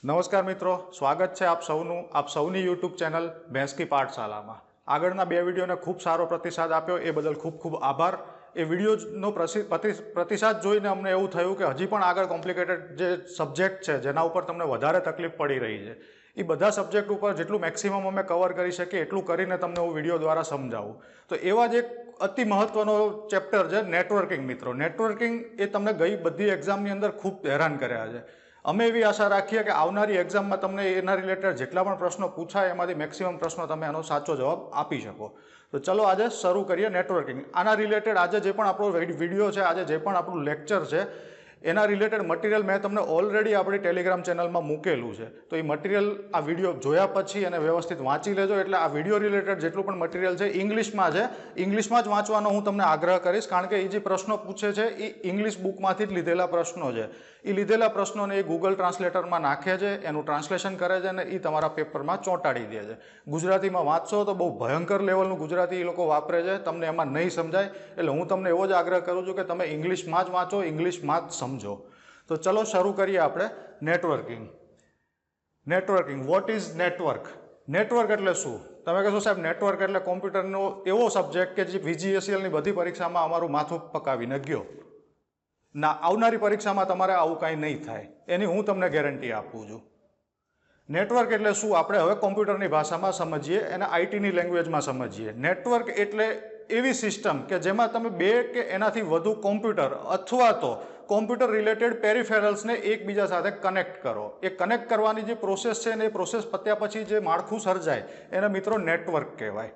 નમસ્કાર મિત્રો, સ્વાગત છે આપ સૌની યુટ્યુબ ચેનલ ભેંસકી પાઠશાલામાં। આગળના બે વિડીયોને ખૂબ સારો પ્રતિસાદ આપ્યો એ બદલ ખૂબ ખૂબ આભાર। એ વિડીયોનો પ્રતિસાદ જોઈને અમને એવું થયું કે હજી પણ આગળ કોમ્પ્લિકેટેડ જે સબ્જેક્ટ છે જેના ઉપર તમને વધારે તકલીફ પડી રહી છે એ બધા સબ્જેક્ટ ઉપર જેટલું મેક્સિમમ અમે કવર કરી શકીએ એટલું કરીને તમને હું વિડીયો દ્વારા સમજાવું। તો એવા જ એક અતિ મહત્વનો ચેપ્ટર છે નેટવર્કિંગ। મિત્રો, નેટવર્કિંગ એ તમને ગઈ બધી એક્ઝામની અંદર ખૂબ હેરાન કર્યા છે। અમે એવી આશા રાખીએ કે આવનારી એક્ઝામમાં તમને એના રિલેટેડ જેટલા પણ પ્રશ્નો પૂછાય એમાંથી મેક્સિમમ પ્રશ્નો તમે એનો સાચો જવાબ આપી શકો। તો ચલો આજે શરૂ કરીએ નેટવર્કિંગ। આના રિલેટેડ આજે જે પણ આપણો વિડીયો છે, આજે જે પણ આપણું લેક્ચર છે એના રિલેટેડ મટીરિયલ મેં તમને ઓલરેડી આપણી ટેલિગ્રામ ચેનલમાં મૂકેલું છે। તો એ મટીરિયલ આ વિડીયો જોયા પછી અને વ્યવસ્થિત વાંચી લેજો। એટલે આ વિડીયો રિલેટેડ જેટલું પણ મટીરિયલ છે ઇંગ્લિશમાં છે, ઇંગ્લિશમાં જ વાંચવાનો હું તમને આગ્રહ કરીશ, કારણ કે એ જે પ્રશ્નો પૂછે છે એ ઇંગ્લિશ બુકમાંથી જ લીધેલા પ્રશ્નો છે। એ લીધેલા પ્રશ્નોને એ ગૂગલ ટ્રાન્સલેટરમાં નાખે છે, એનું ટ્રાન્સલેશન કરે છે અને એ તમારા પેપરમાં ચોંટાડી દે છે। ગુજરાતીમાં વાંચશો તો બહુ ભયંકર લેવલનું ગુજરાતી એ લોકો વાપરે છે, તમને એમાં નહીં સમજાય। એટલે હું તમને એવો જ આગ્રહ કરું છું કે તમે ઇંગ્લિશમાં જ વાંચો, ઇંગ્લિશમાં જ સમજો। તો ચલો શરૂ કરીએ આપણે networking. What is network? Network એટલે શું? તમે કહેશો સાહેબ નેટવર્ક એટલે કોમ્પ્યુટરનો એવો સબ્જેક્ટ કે જે VGSELની બધી પરીક્ષામાં અમારું માથું પકાવીને ગયો। ના, આવનારી પરીક્ષામાં તમારે આવું કાંઈ નહીં થાય, એની હું તમને ગેરંટી આપું છું। નેટવર્ક એટલે શું આપણે હવે કોમ્પ્યુટરની ભાષામાં સમજીએ, એને આઈટીની લેંગ્વેજમાં સમજીએ। નેટવર્ક એટલે એવી સિસ્ટમ કે જેમાં તમે બે કે એનાથી વધુ કોમ્પ્યુટર અથવા તો કોમ્પ્યુટર રિલેટેડ પેરિફેરલ્સને એકબીજા સાથે કનેક્ટ કરો। એ કનેક્ટ કરવાની જે પ્રોસેસ છે ને એ પ્રોસેસ પત્યા પછી જે માળખું સર્જાય એને મિત્રો નેટવર્ક કહેવાય।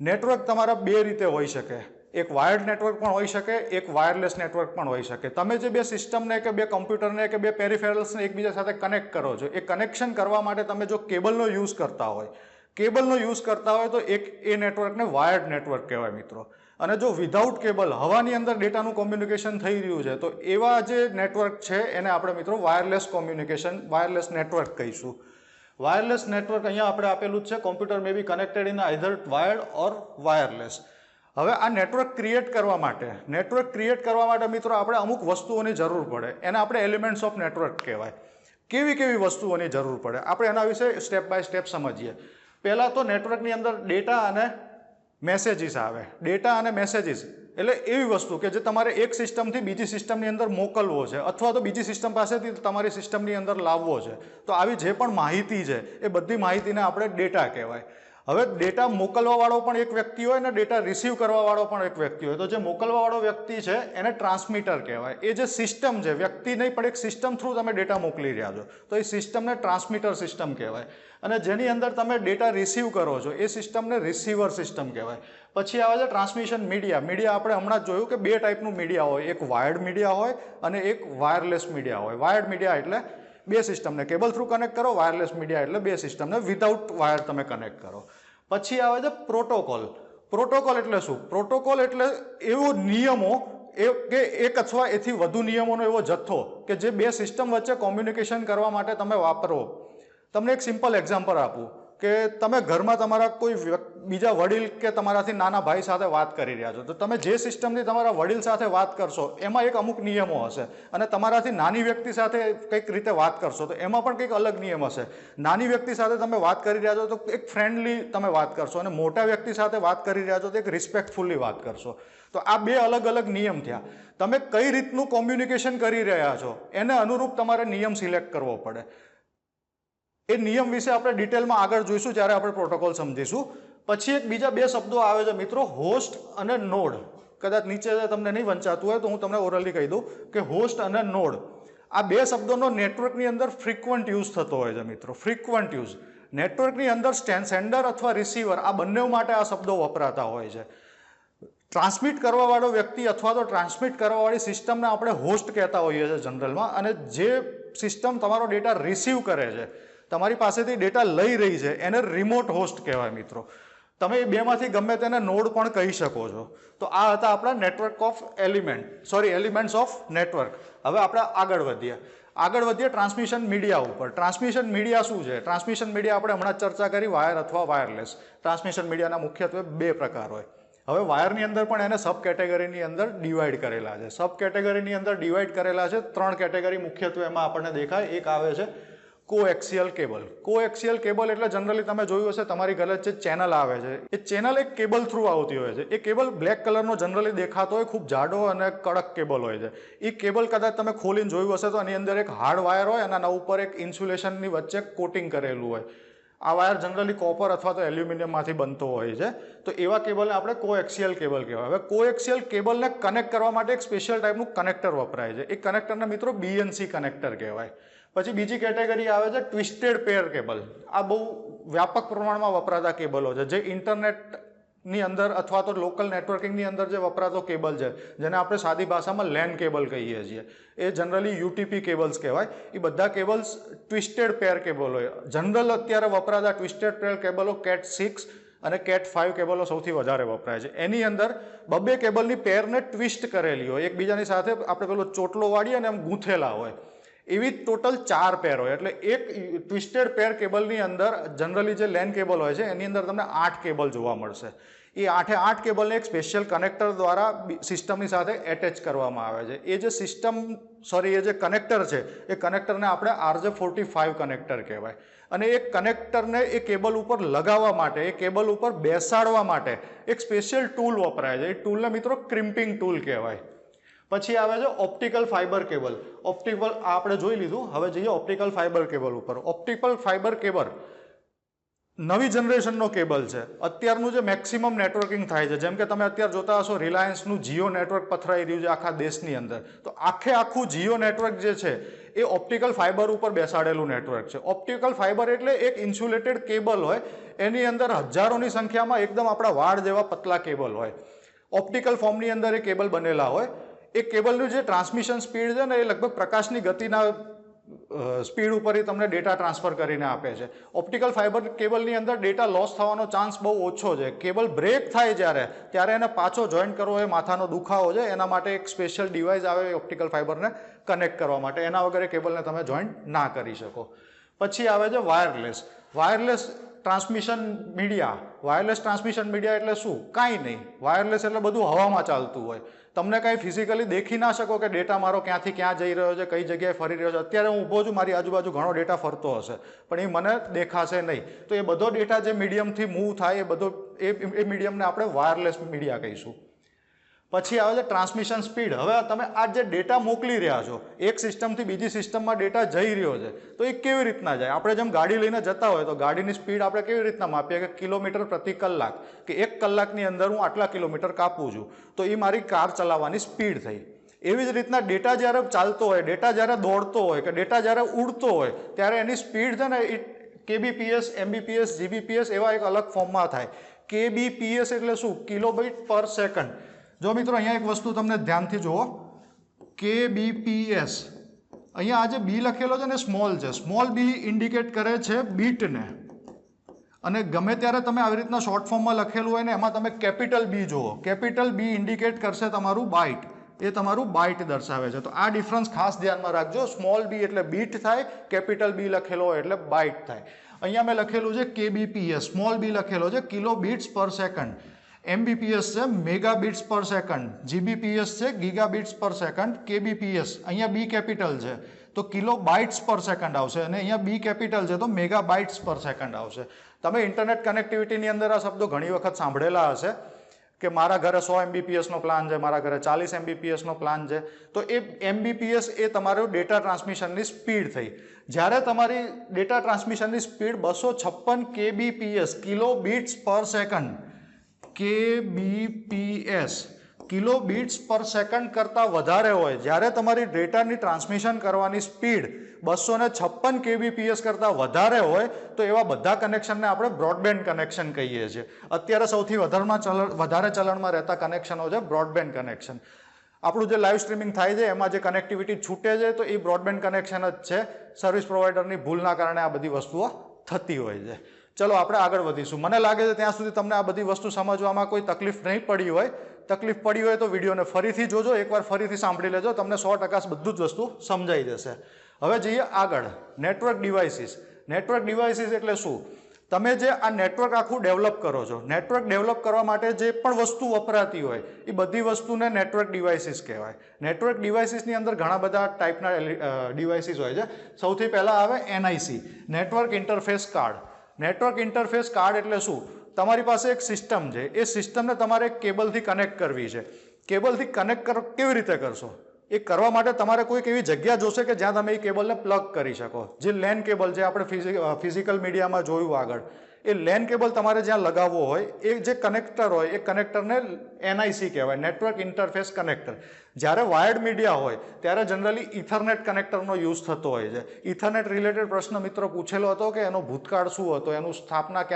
નેટવર્ક તમારા બે રીતે હોઈ શકે, એક વાયર્ડ નેટવર્ક પણ હોઈ શકે, એક વાયરલેસ નેટવર્ક પણ હોઈ શકે। તમે જે બે સિસ્ટમને કે બે કમ્પ્યુટરને કે બે પેરિફેરલ્સને એકબીજા સાથે કનેક્ટ કરો છો, એ કનેક્શન કરવા માટે તમે જો કેબલનો યુઝ કરતા હોય તો એ નેટવર્કને વાયર્ડ નેટવર્ક કહેવાય મિત્રો। અને જો વિધાઉટ કેબલ હવાની અંદર ડેટાનું કોમ્યુનિકેશન થઈ રહ્યું છે તો એવા જે નેટવર્ક છે એને આપણે મિત્રો વાયરલેસ નેટવર્ક કહીશું। વાયરલેસ નેટવર્ક અહીંયા આપણે આપેલું જ છે, computer may be connected in either wired or wireless. હવે આ નેટવર્ક ક્રિએટ કરવા માટે મિત્રો આપણે અમુક વસ્તુઓની જરૂર પડે, એને આપણે એલિમેન્ટ્સ ઓફ નેટવર્ક કહેવાય। કેવી વસ્તુઓની જરૂર પડે આપણે એના વિશે સ્ટેપ બાય સ્ટેપ સમજીએ। પહેલાં તો નેટવર્કની અંદર ડેટા અને મેસેજીસ આવે। ડેટા અને મેસેજીસ એટલે એવી વસ્તુ કે જે તમારે એક સિસ્ટમથી બીજી સિસ્ટમની અંદર મોકલવો છે અથવા તો બીજી સિસ્ટમ પાસેથી તમારી સિસ્ટમની અંદર લાવવો છે। તો આવી જે પણ માહિતી છે એ બધી માહિતીને આપણે ડેટા કહેવાય। હવે ડેટા મોકલવાવાળો પણ એક વ્યક્તિ હોય ને ડેટા રિસીવ કરવાવાળો પણ એક વ્યક્તિ હોય, તો જે મોકલવાવાળો વ્યક્તિ છે એને ટ્રાન્સમીટર કહેવાય। એ જે સિસ્ટમ છે, વ્યક્તિ નહીં પણ એક સિસ્ટમ થ્રુ તમે ડેટા મોકલી રહ્યા છો તો એ સિસ્ટમને ટ્રાન્સમીટર સિસ્ટમ કહેવાય। અને જેની અંદર તમે ડેટા રિસીવ કરો છો એ સિસ્ટમને રિસીવર સિસ્ટમ કહેવાય। પછી આવે છે ટ્રાન્સમિશન મીડિયા। આપણે હમણાં જ જોયું કે બે ટાઈપનું મીડિયા હોય, એક વાયર્ડ મીડિયા હોય અને એક વાયરલેસ મીડિયા હોય। વાયર્ડ મીડિયા એટલે બે સિસ્ટમને કેબલ થ્રુ કનેક્ટ કરો, વાયરલેસ મીડિયા એટલે બે સિસ્ટમને વિધાઉટ વાયર તમે કનેક્ટ કરો। પછી આવે છે પ્રોટોકોલ એટલે શું? પ્રોટોકોલ એટલે એવો નિયમો કે એક અથવા એથી વધુ નિયમોનો એવો જથ્થો કે જે બે સિસ્ટમ વચ્ચે કોમ્યુનિકેશન કરવા માટે તમે વાપરો। તમને એક સિમ્પલ એક્ઝામ્પલ આપું કે તમે ઘરમાં તમારા કોઈ બીજા વડીલ કે તમારાથી નાના ભાઈ સાથે વાત કરી રહ્યા છો, તો તમે જે સિસ્ટમથી તમારા વડીલ સાથે વાત કરશો એમાં એક અમુક નિયમો હશે, અને તમારાથી નાની વ્યક્તિ સાથે કંઈક રીતે વાત કરશો તો એમાં પણ કંઈક અલગ નિયમ હશે। નાની વ્યક્તિ સાથે તમે વાત કરી રહ્યા છો તો એક ફ્રેન્ડલી તમે વાત કરશો, અને મોટા વ્યક્તિ સાથે વાત કરી રહ્યા છો તો એક રિસ્પેક્ટફુલી વાત કરશો। તો આ બે અલગ અલગ નિયમ થયા। તમે કઈ રીતનું કોમ્યુનિકેશન કરી રહ્યા છો એને અનુરૂપ તમારે નિયમ સિલેક્ટ કરવો પડે। એ નિયમ વિશે આપણે ડિટેલમાં આગળ જોઈશું જ્યારે આપણે પ્રોટોકોલ સમજીશું। પછી એક બીજા બે શબ્દો આવે છે મિત્રો, હોસ્ટ અને નોડ। કદાચ નીચે તમને નહીં વંચાતું હોય તો હું તમને ઓરલી કહી દઉં કે હોસ્ટ અને નોડ આ બે શબ્દોનો નેટવર્કની અંદર ફ્રીક્વન્ટ યુઝ થતો હોય છે મિત્રો, ફ્રીક્વન્ટ યુઝ। નેટવર્કની અંદર સેન્ડર અથવા રિસીવર આ બંને માટે આ શબ્દો વપરાતા હોય છે। ટ્રાન્સમિટ કરવાવાળો વ્યક્તિ અથવા તો ટ્રાન્સમિટ કરવાવાળી સિસ્ટમને આપણે હોસ્ટ કહેતા હોઈએ છીએ જનરલમાં, અને જે સિસ્ટમ તમારો ડેટા રિસીવ કરે છે, તમારી પાસેથી ડેટા લઈ રહી છે, એને રિમોટ હોસ્ટ કહેવાય મિત્રો। તમે એ બેમાંથી ગમે તેને નોડ પણ કહી શકો છો। તો આ હતા આપણા એલિમેન્ટ્સ ઓફ નેટવર્ક। હવે આપણે આગળ વધીએ ટ્રાન્સમિશન મીડિયા ઉપર। ટ્રાન્સમિશન મીડિયા શું છે? ટ્રાન્સમિશન મીડિયા આપણે હમણાં ચર્ચા કરી, વાયર અથવા વાયરલેસ। ટ્રાન્સમિશન મીડિયાના મુખ્યત્વે બે પ્રકાર હોય। હવે વાયરની અંદર પણ એને સબ કેટેગરીની અંદર ડિવાઈડ કરેલા છે। સબ કેટેગરીની અંદર ડિવાઈડ કરેલા છે ત્રણ કેટેગરી મુખ્યત્વે એમાં આપણને દેખાય। એક આવે છે કોએક્સિયલ કેબલ. કોએક્સિયલ કેબલ એટલે જનરલી તમે જોયું હશે તમારી ઘરે જે ચેનલ આવે છે એ ચેનલ એક કેબલ થ્રુ આવતી હોય છે. એ કેબલ બ્લેક કલરનો જનરલી દેખાતો હોય, ખૂબ જાડો અને કડક કેબલ હોય છે. એ કેબલ કદાચ તમે ખોલીને જોયું હશે તો એની અંદર એક હાર્ડ વાયર હોય અને એના ઉપર એક ઇન્સ્યુલેશનની વચ્ચે કોટિંગ કરેલું હોય. આ વાયર જનરલી કોપર અથવા તો એલ્યુમિનિયમમાંથી બનતો હોય છે. તો એવા કેબલને આપણે કોએક્સિયલ કેબલ કહેવાય. હવે કોએક્સિયલ કેબલને કનેક્ટ કરવા માટે એક સ્પેશિયલ ટાઈપનું કનેક્ટર વપરાય છે. એ કનેક્ટરને મિત્રો BNC કનેક્ટર કહેવાય. પછી બીજી કેટેગરી આવે છે ટ્વિસ્ટેડ પેર કેબલ. આ બહુ વ્યાપક પ્રમાણમાં વપરાતા કેબલો છે, જે ઇન્ટરનેટની અંદર અથવા તો લોકલ નેટવર્કિંગની અંદર જે વપરાતો કેબલ છે, જેને આપણે સાદી ભાષામાં લેન કેબલ કહીએ છીએ, એ જનરલી UTP કેબલ્સ કહેવાય. એ બધા કેબલ્સ ટ્વિસ્ટેડ પેર કેબલ હોય. જનરલ અત્યારે વપરાતા ટ્વિસ્ટેડ પેર કેબલો Cat 6 અને Cat 5 કેબલો સૌથી વધારે વપરાય છે. એની અંદર બબ્બે કેબલની પેરને ટ્વિસ્ટ કરેલી હોય, એકબીજાની સાથે આપણે પેલો ચોટલો વાળીએ અને એમ ગૂંથેલા હોય. એવી ટોટલ 4 પેર હોય. એટલે એક ટ્વિસ્ટેડ પેર કેબલની અંદર જનરલી જે લેન કેબલ હોય છે એની અંદર તમને 8 કેબલ જોવા મળશે. એ 8 કેબલને એક સ્પેશિયલ કનેક્ટર દ્વારા સિસ્ટમની સાથે એટેચ કરવામાં આવે છે. એ જે કનેક્ટર છે એ કનેક્ટરને આપણે RJ45 કનેક્ટર કહેવાય. અને એ કનેક્ટરને એ કેબલ ઉપર લગાવવા માટે, એ કેબલ ઉપર બેસાડવા માટે એક સ્પેશિયલ ટૂલ વપરાય છે. એ ટૂલને મિત્રો ક્રિમ્પિંગ ટૂલ કહેવાય. પછી આવે છે ઓપ્ટિકલ ફાઇબર કેબલ. આપણે જોઈ લીધું. હવે જઈએ ઓપ્ટિકલ ફાઇબર કેબલ ઉપર. ઓપ્ટિકલ ફાઇબર કેબલ નવી જનરેશનનો કેબલ છે. અત્યારનું જે મેક્સિમમ નેટવર્કિંગ થાય છે, જેમ કે તમે અત્યારે જોતા હશો રિલાયન્સનું જીઓ નેટવર્ક પથરાઈ રહ્યું છે આખા દેશની અંદર. તો આખું જીઓ નેટવર્ક જે છે એ ઓપ્ટિકલ ફાઇબર ઉપર બેસાડેલું નેટવર્ક છે. ઓપ્ટિકલ ફાઇબર એટલે એક ઇન્સ્યુલેટેડ કેબલ હોય, એની અંદર હજારોની સંખ્યામાં એકદમ આપણા વાળ જેવા પતલા કેબલ હોય. ઓપ્ટિકલ ફોર્મની અંદર એ કેબલ બનેલા હોય. એ કેબલનું જે ટ્રાન્સમિશન સ્પીડ છે ને એ લગભગ પ્રકાશની ગતિના સ્પીડ ઉપર તમને ડેટા ટ્રાન્સફર કરીને આપે છે. ઓપ્ટિકલ ફાઇબર કેબલની અંદર ડેટા લોસ થવાનો ચાન્સ બહુ ઓછો છે. કેબલ બ્રેક થાય ત્યારે એને પાછો જોઈન્ટ કરવો એ માથાનો દુખાવો છે. એના માટે એક સ્પેશિયલ ડિવાઇસ આવે ઓપ્ટિકલ ફાઇબરને કનેક્ટ કરવા માટે. એના વગર એ કેબલને તમે જોઈન્ટ ના કરી શકો. પછી આવે છે wireless transmission media. Wireless transmission media એટલે શું? કાંઈ નહીં. વાયરલેસ એટલે બધું હવામાં ચાલતું હોય. તમને કાંઈ ફિઝિકલી દેખી ના શકો કે ડેટા મારો ક્યાંથી ક્યાં જઈ રહ્યો છે, કઈ જગ્યાએ ફરી રહ્યો છે. અત્યારે હું ઊભો છું, મારી આજુબાજુ ઘણો ડેટા ફરતો હશે, પણ એ મને દેખાશે નહીં. તો એ બધો ડેટા જે મીડિયમથી મૂવ થાય એ મીડિયમને આપણે વાયરલેસ મીડિયા કહીશું. પછી આવે છે ટ્રાન્સમિશન સ્પીડ. હવે તમે આ જે ડેટા મોકલી રહ્યા છો, એક સિસ્ટમથી બીજી સિસ્ટમમાં ડેટા જઈ રહ્યો છે, તો એ કેવી રીતના જાય? આપણે જેમ ગાડી લઈને જતા હોય તો ગાડીની સ્પીડ આપણે કેવી રીતના માપીએ કે કિલોમીટર પ્રતિ કલાક, કે 1 કલાકની અંદર હું આટલા કિલોમીટર કાપું છું, તો એ મારી કાર ચલાવવાની સ્પીડ થઈ. એવી જ રીતના ડેટા જ્યારે ચાલતો હોય, ડેટા જ્યારે દોડતો હોય કે ડેટા જ્યારે ઉડતો હોય, ત્યારે એની સ્પીડ છે ને એ kbps, mbps, gbps એવા એક અલગ ફોર્મમાં થાય. kbps એટલે શું? કિલોબાઇટ પર સેકન્ડ. જો મિત્રો અહીંયા એક વસ્તુ તમને ધ્યાનથી જુઓ, kbps, અહીંયા આ જે બી લખેલો છે ને સ્મોલ છે. સ્મોલ બી ઇન્ડિકેટ કરે છે બીટને, અને ગમે ત્યારે તમે આવી રીતના શોર્ટ ફોર્મમાં લખેલું હોય ને એમાં તમે કેપિટલ બી જુઓ. કેપિટલ બી ઇન્ડિકેટ કરશે તમારું બાઇટ, એ તમારું બાઇટ દર્શાવે છે. તો આ ડિફરન્સ ખાસ ધ્યાનમાં રાખજો. સ્મોલ બી એટલે બીટ થાય, કેપિટલ બી લખેલો હોય એટલે બાઇટ થાય. અહીંયા મેં લખેલું છે kbps, સ્મોલ બી લખેલો છે kilo bits per second, mbps છે mega bits per second, gbps છે giga bits per second, kbps અહીંયા બી કેપિટલ છે તો કિલો બાઇટ્સ પર સેકન્ડ આવશે, અને અહીંયા બી કેપિટલ છે તો મેગા બાઇટ્સ પર સેકન્ડ આવશે. તમે ઇન્ટરનેટ કનેક્ટિવિટીની અંદર આ શબ્દો ઘણી વખત સાંભળેલા હશે કે મારા ઘરે 100 mbps નો પ્લાન છે, મારા ઘરે 40 mbps નો પ્લાન છે. તો એ mbps એ તમારું ડેટા ટ્રાન્સમિશનની સ્પીડ થઈ. જ્યારે તમારી ડેટા ટ્રાન્સમિશનની speed 256 kbps, kilo bits per second, kbps kilo bits per second કરતાં વધારે હોય, જ્યારે તમારી ડેટાની ટ્રાન્સમિશન કરવાની સ્પીડ 256 kbps કરતાં વધારે હોય, તો એવા બધા કનેક્શનને આપણે બ્રોડબેન્ડ કનેક્શન કહીએ છીએ. અત્યારે સૌથી વધારે ચલણમાં રહેતા કનેક્શનો છે બ્રોડબેન્ડ કનેક્શન. આપણું જે લાઈવ સ્ટ્રીમિંગ થાય છે એમાં જે કનેક્ટિવિટી છૂટે છે તો એ બ્રોડબેન્ડ કનેક્શન જ છે. સર્વિસ પ્રોવાઈડરની ભૂલના કારણે આ બધી વસ્તુઓ થતી હોય છે. ચલો આપણે આગળ વધીશું. મને લાગે છે ત્યાં સુધી તમને આ બધી વસ્તુ સમજવામાં કોઈ તકલીફ નહીં પડી હોય. તકલીફ પડી હોય તો વિડીયોને ફરીથી જોજો, એકવાર ફરીથી સાંભળી લેજો, તમને 100% બધું જ વસ્તુ સમજાઈ જશે. હવે જઈએ આગળ. Network devices. નેટવર્ક ડિવાઇસીસ એટલે શું? તમે જે આ નેટવર્ક આખું ડેવલપ કરો છો, નેટવર્ક ડેવલપ કરવા માટે જે પણ વસ્તુ વપરાતી હોય એ બધી વસ્તુને નેટવર્ક ડિવાઇસીસ કહેવાય. નેટવર્ક ડિવાઇસીસની અંદર ઘણા બધા ટાઈપના ડિવાઇસીસ હોય છે. સૌથી પહેલાં આવે NIC, network interface card. Network interface card એટલે શું? તમારી પાસે એક સિસ્ટમ છે, એ સિસ્ટમને તમારે એક કેબલથી કનેક્ટ કરવી છે. કેબલથી કનેક્ટ કેવી રીતે કરશો? એ કરવા માટે તમારે કોઈક એવી જગ્યા જોશે કે જ્યાં તમે એ કેબલને પ્લગ કરી શકો. જે લેન કેબલ જે આપણે ફિઝિકલ મીડિયામાં જોયું આગળ, એ લેન કેબલ તમારે જ્યાં લગાવવો હોય એ જે કનેક્ટર હોય એ કનેક્ટરને NIC કહેવાય, નેટવર્ક ઇન્ટરફેસ કનેક્ટર. જ્યારે વાયર્ડ મીડિયા હોય ત્યારે જનરલી ઇથરનેટ કનેક્ટરનો યુઝ થતો હોય છે. ઇથરનેટ રિલેટેડ પ્રશ્ન મિત્રો પૂછેલો હતો કે એનો ભૂતકાળ શું હતો, એનું સ્થાપના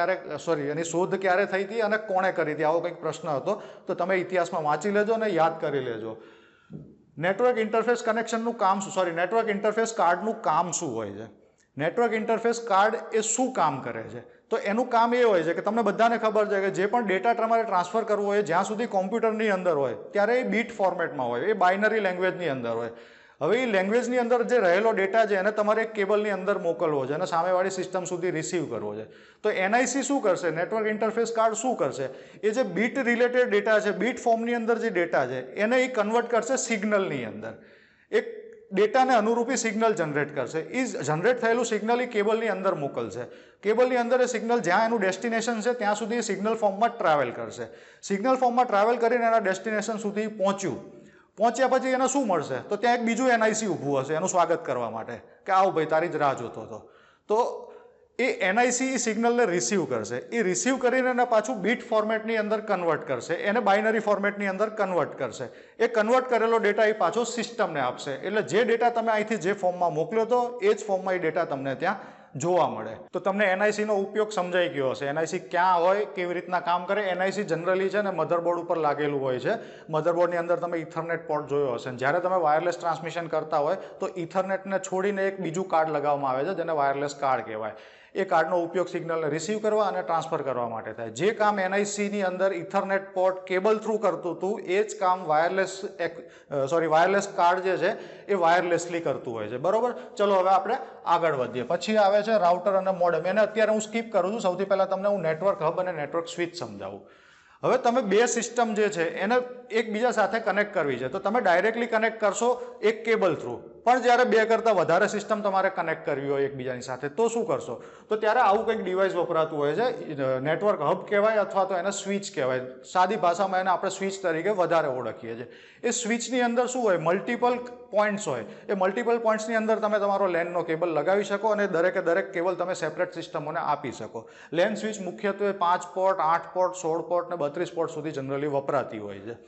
એની શોધ ક્યારે થઈ હતી અને કોણે કરી હતી, આવો કંઈક પ્રશ્ન હતો. તો તમે ઇતિહાસમાં વાંચી લેજો અને યાદ કરી લેજો. નેટવર્ક ઇન્ટરફેસ કનેક્શનનું કામ નેટવર્ક ઇન્ટરફેસ કાર્ડનું કામ શું હોય છે? નેટવર્ક ઇન્ટરફેસ કાર્ડ એ શું કામ કરે છે? તો એનું કામ એ હોય છે કે તમને બધાને ખબર છે કે જે પણ ડેટા તમારે ટ્રાન્સફર કરવો હોય જ્યાં સુધી કોમ્પ્યુટરની અંદર હોય ત્યારે એ બીટ ફોર્મેટમાં હોય, એ બાઇનરી લેંગ્વેજની અંદર હોય. હવે એ લેંગ્વેજની અંદર જે રહેલો ડેટા છે એને તમારે એક કેબલની અંદર મોકલવો છે અને સામેવાળી સિસ્ટમ સુધી રિસીવ કરવો છે. તો NIC શું કરશે? નેટવર્ક ઇન્ટરફેસ કાર્ડ શું કરશે? એ જે બીટ રિલેટેડ ડેટા છે, બીટ ફોર્મની અંદર જે ડેટા છે એને એ કન્વર્ટ કરશે સિગ્નલની અંદર. એક ડેટાને અનુરૂપી સિગ્નલ જનરેટ કરશે. એ જનરેટ થયેલું સિગ્નલ એ કેબલની અંદર મોકલશે. કેબલની અંદર એ સિગ્નલ જ્યાં એનું ડેસ્ટિનેશન છે ત્યાં સુધી સિગ્નલ ફોર્મમાં ટ્રાવેલ કરશે. સિગ્નલ ફોર્મમાં ટ્રાવેલ કરીને એના ડેસ્ટિનેશન સુધી પહોંચ્યા પછી એને શું મળશે? તો ત્યાં એક બીજું NIC ઊભું હશે એનું સ્વાગત કરવા માટે કે આવો ભાઈ તારી જ રાહ જોતો હતો. તો એ NIC એ સિગ્નલને રિસીવ કરશે. એ રિસીવ કરીને એને પાછું બીટ ફોર્મેટની અંદર કન્વર્ટ કરશે, એને બાઇનરી ફોર્મેટની અંદર કન્વર્ટ કરશે. એ કન્વર્ટ કરેલો ડેટા એ પાછો સિસ્ટમને આપશે. એટલે જે ડેટા તમે અહીંથી જે ફોર્મમાં મોકલ્યો હતો એ જ ફોર્મમાં એ ડેટા તમને ત્યાં જોવા મળે. તો તમને NICનો ઉપયોગ સમજાઈ ગયો હશે. NIC ક્યાં હોય, કેવી રીતના કામ કરે. NIC જનરલી છે ને મધરબોર્ડ ઉપર લાગેલું હોય છે. મધરબોર્ડની અંદર તમે ઇથરનેટ પોર્ટ જોયો હશે. જ્યારે તમે વાયરલેસ ટ્રાન્સમિશન કરતા હોય તો ઇથરનેટને છોડીને એક બીજું કાર્ડ લગાવવામાં આવે છે જેને વાયરલેસ કાર્ડ કહેવાય. એ કાર્ડનો ઉપયોગ સિગ્નલને રિસીવ કરવા અને ટ્રાન્સફર કરવા માટે થાય. જે કામ NICની અંદર ઇથરનેટ પોર્ટ કેબલ થ્રુ કરતું હતું એ જ કામ વાયરલેસ કાર્ડ જે છે એ વાયરલેસલી કરતું હોય છે. બરોબર? ચલો હવે આપણે આગળ વધીએ. પછી આવે છે રાઉટર અને મોડેમ. એને અત્યારે હું સ્કીપ કરું છું. સૌથી પહેલાં તમને હું નેટવર્ક હબ અને નેટવર્ક સ્વિચ સમજાવું. હવે તમે બે સિસ્ટમ જે છે એને એકબીજા સાથે કનેક્ટ કરવી છે તો તમે ડાયરેક્ટલી કનેક્ટ કરશો એક કેબલ થ્રુ. પણ જ્યારે બે કરતાં વધારે સિસ્ટમ તમારે કનેક્ટ કરવી હોય એકબીજાની સાથે તો શું કરશો? તો ત્યારે આવું કંઈક ડિવાઇસ વપરાતું હોય છે. નેટવર્ક હબ કહેવાય અથવા તો એને સ્વિચ કહેવાય. સાદી ભાષામાં એને આપણે સ્વિચ તરીકે વધારે ઓળખીએ છીએ. એ સ્વિચની અંદર શું હોય? મલ્ટિપલ પોઈન્ટ્સ હોય. એ મલ્ટિપલ પોઈન્ટ્સની અંદર તમે તમારો લેનનો કેબલ લગાવી શકો અને દરેકે દરેક કેબલ તમે સેપરેટ સિસ્ટમોને આપી શકો. લેન સ્વિચ મુખ્યત્વે 5 પોર્ટ, 8 પોર્ટ, 16 પોર્ટ ને 32 પોર્ટ સુધી જનરલી વપરાતી હોય છે.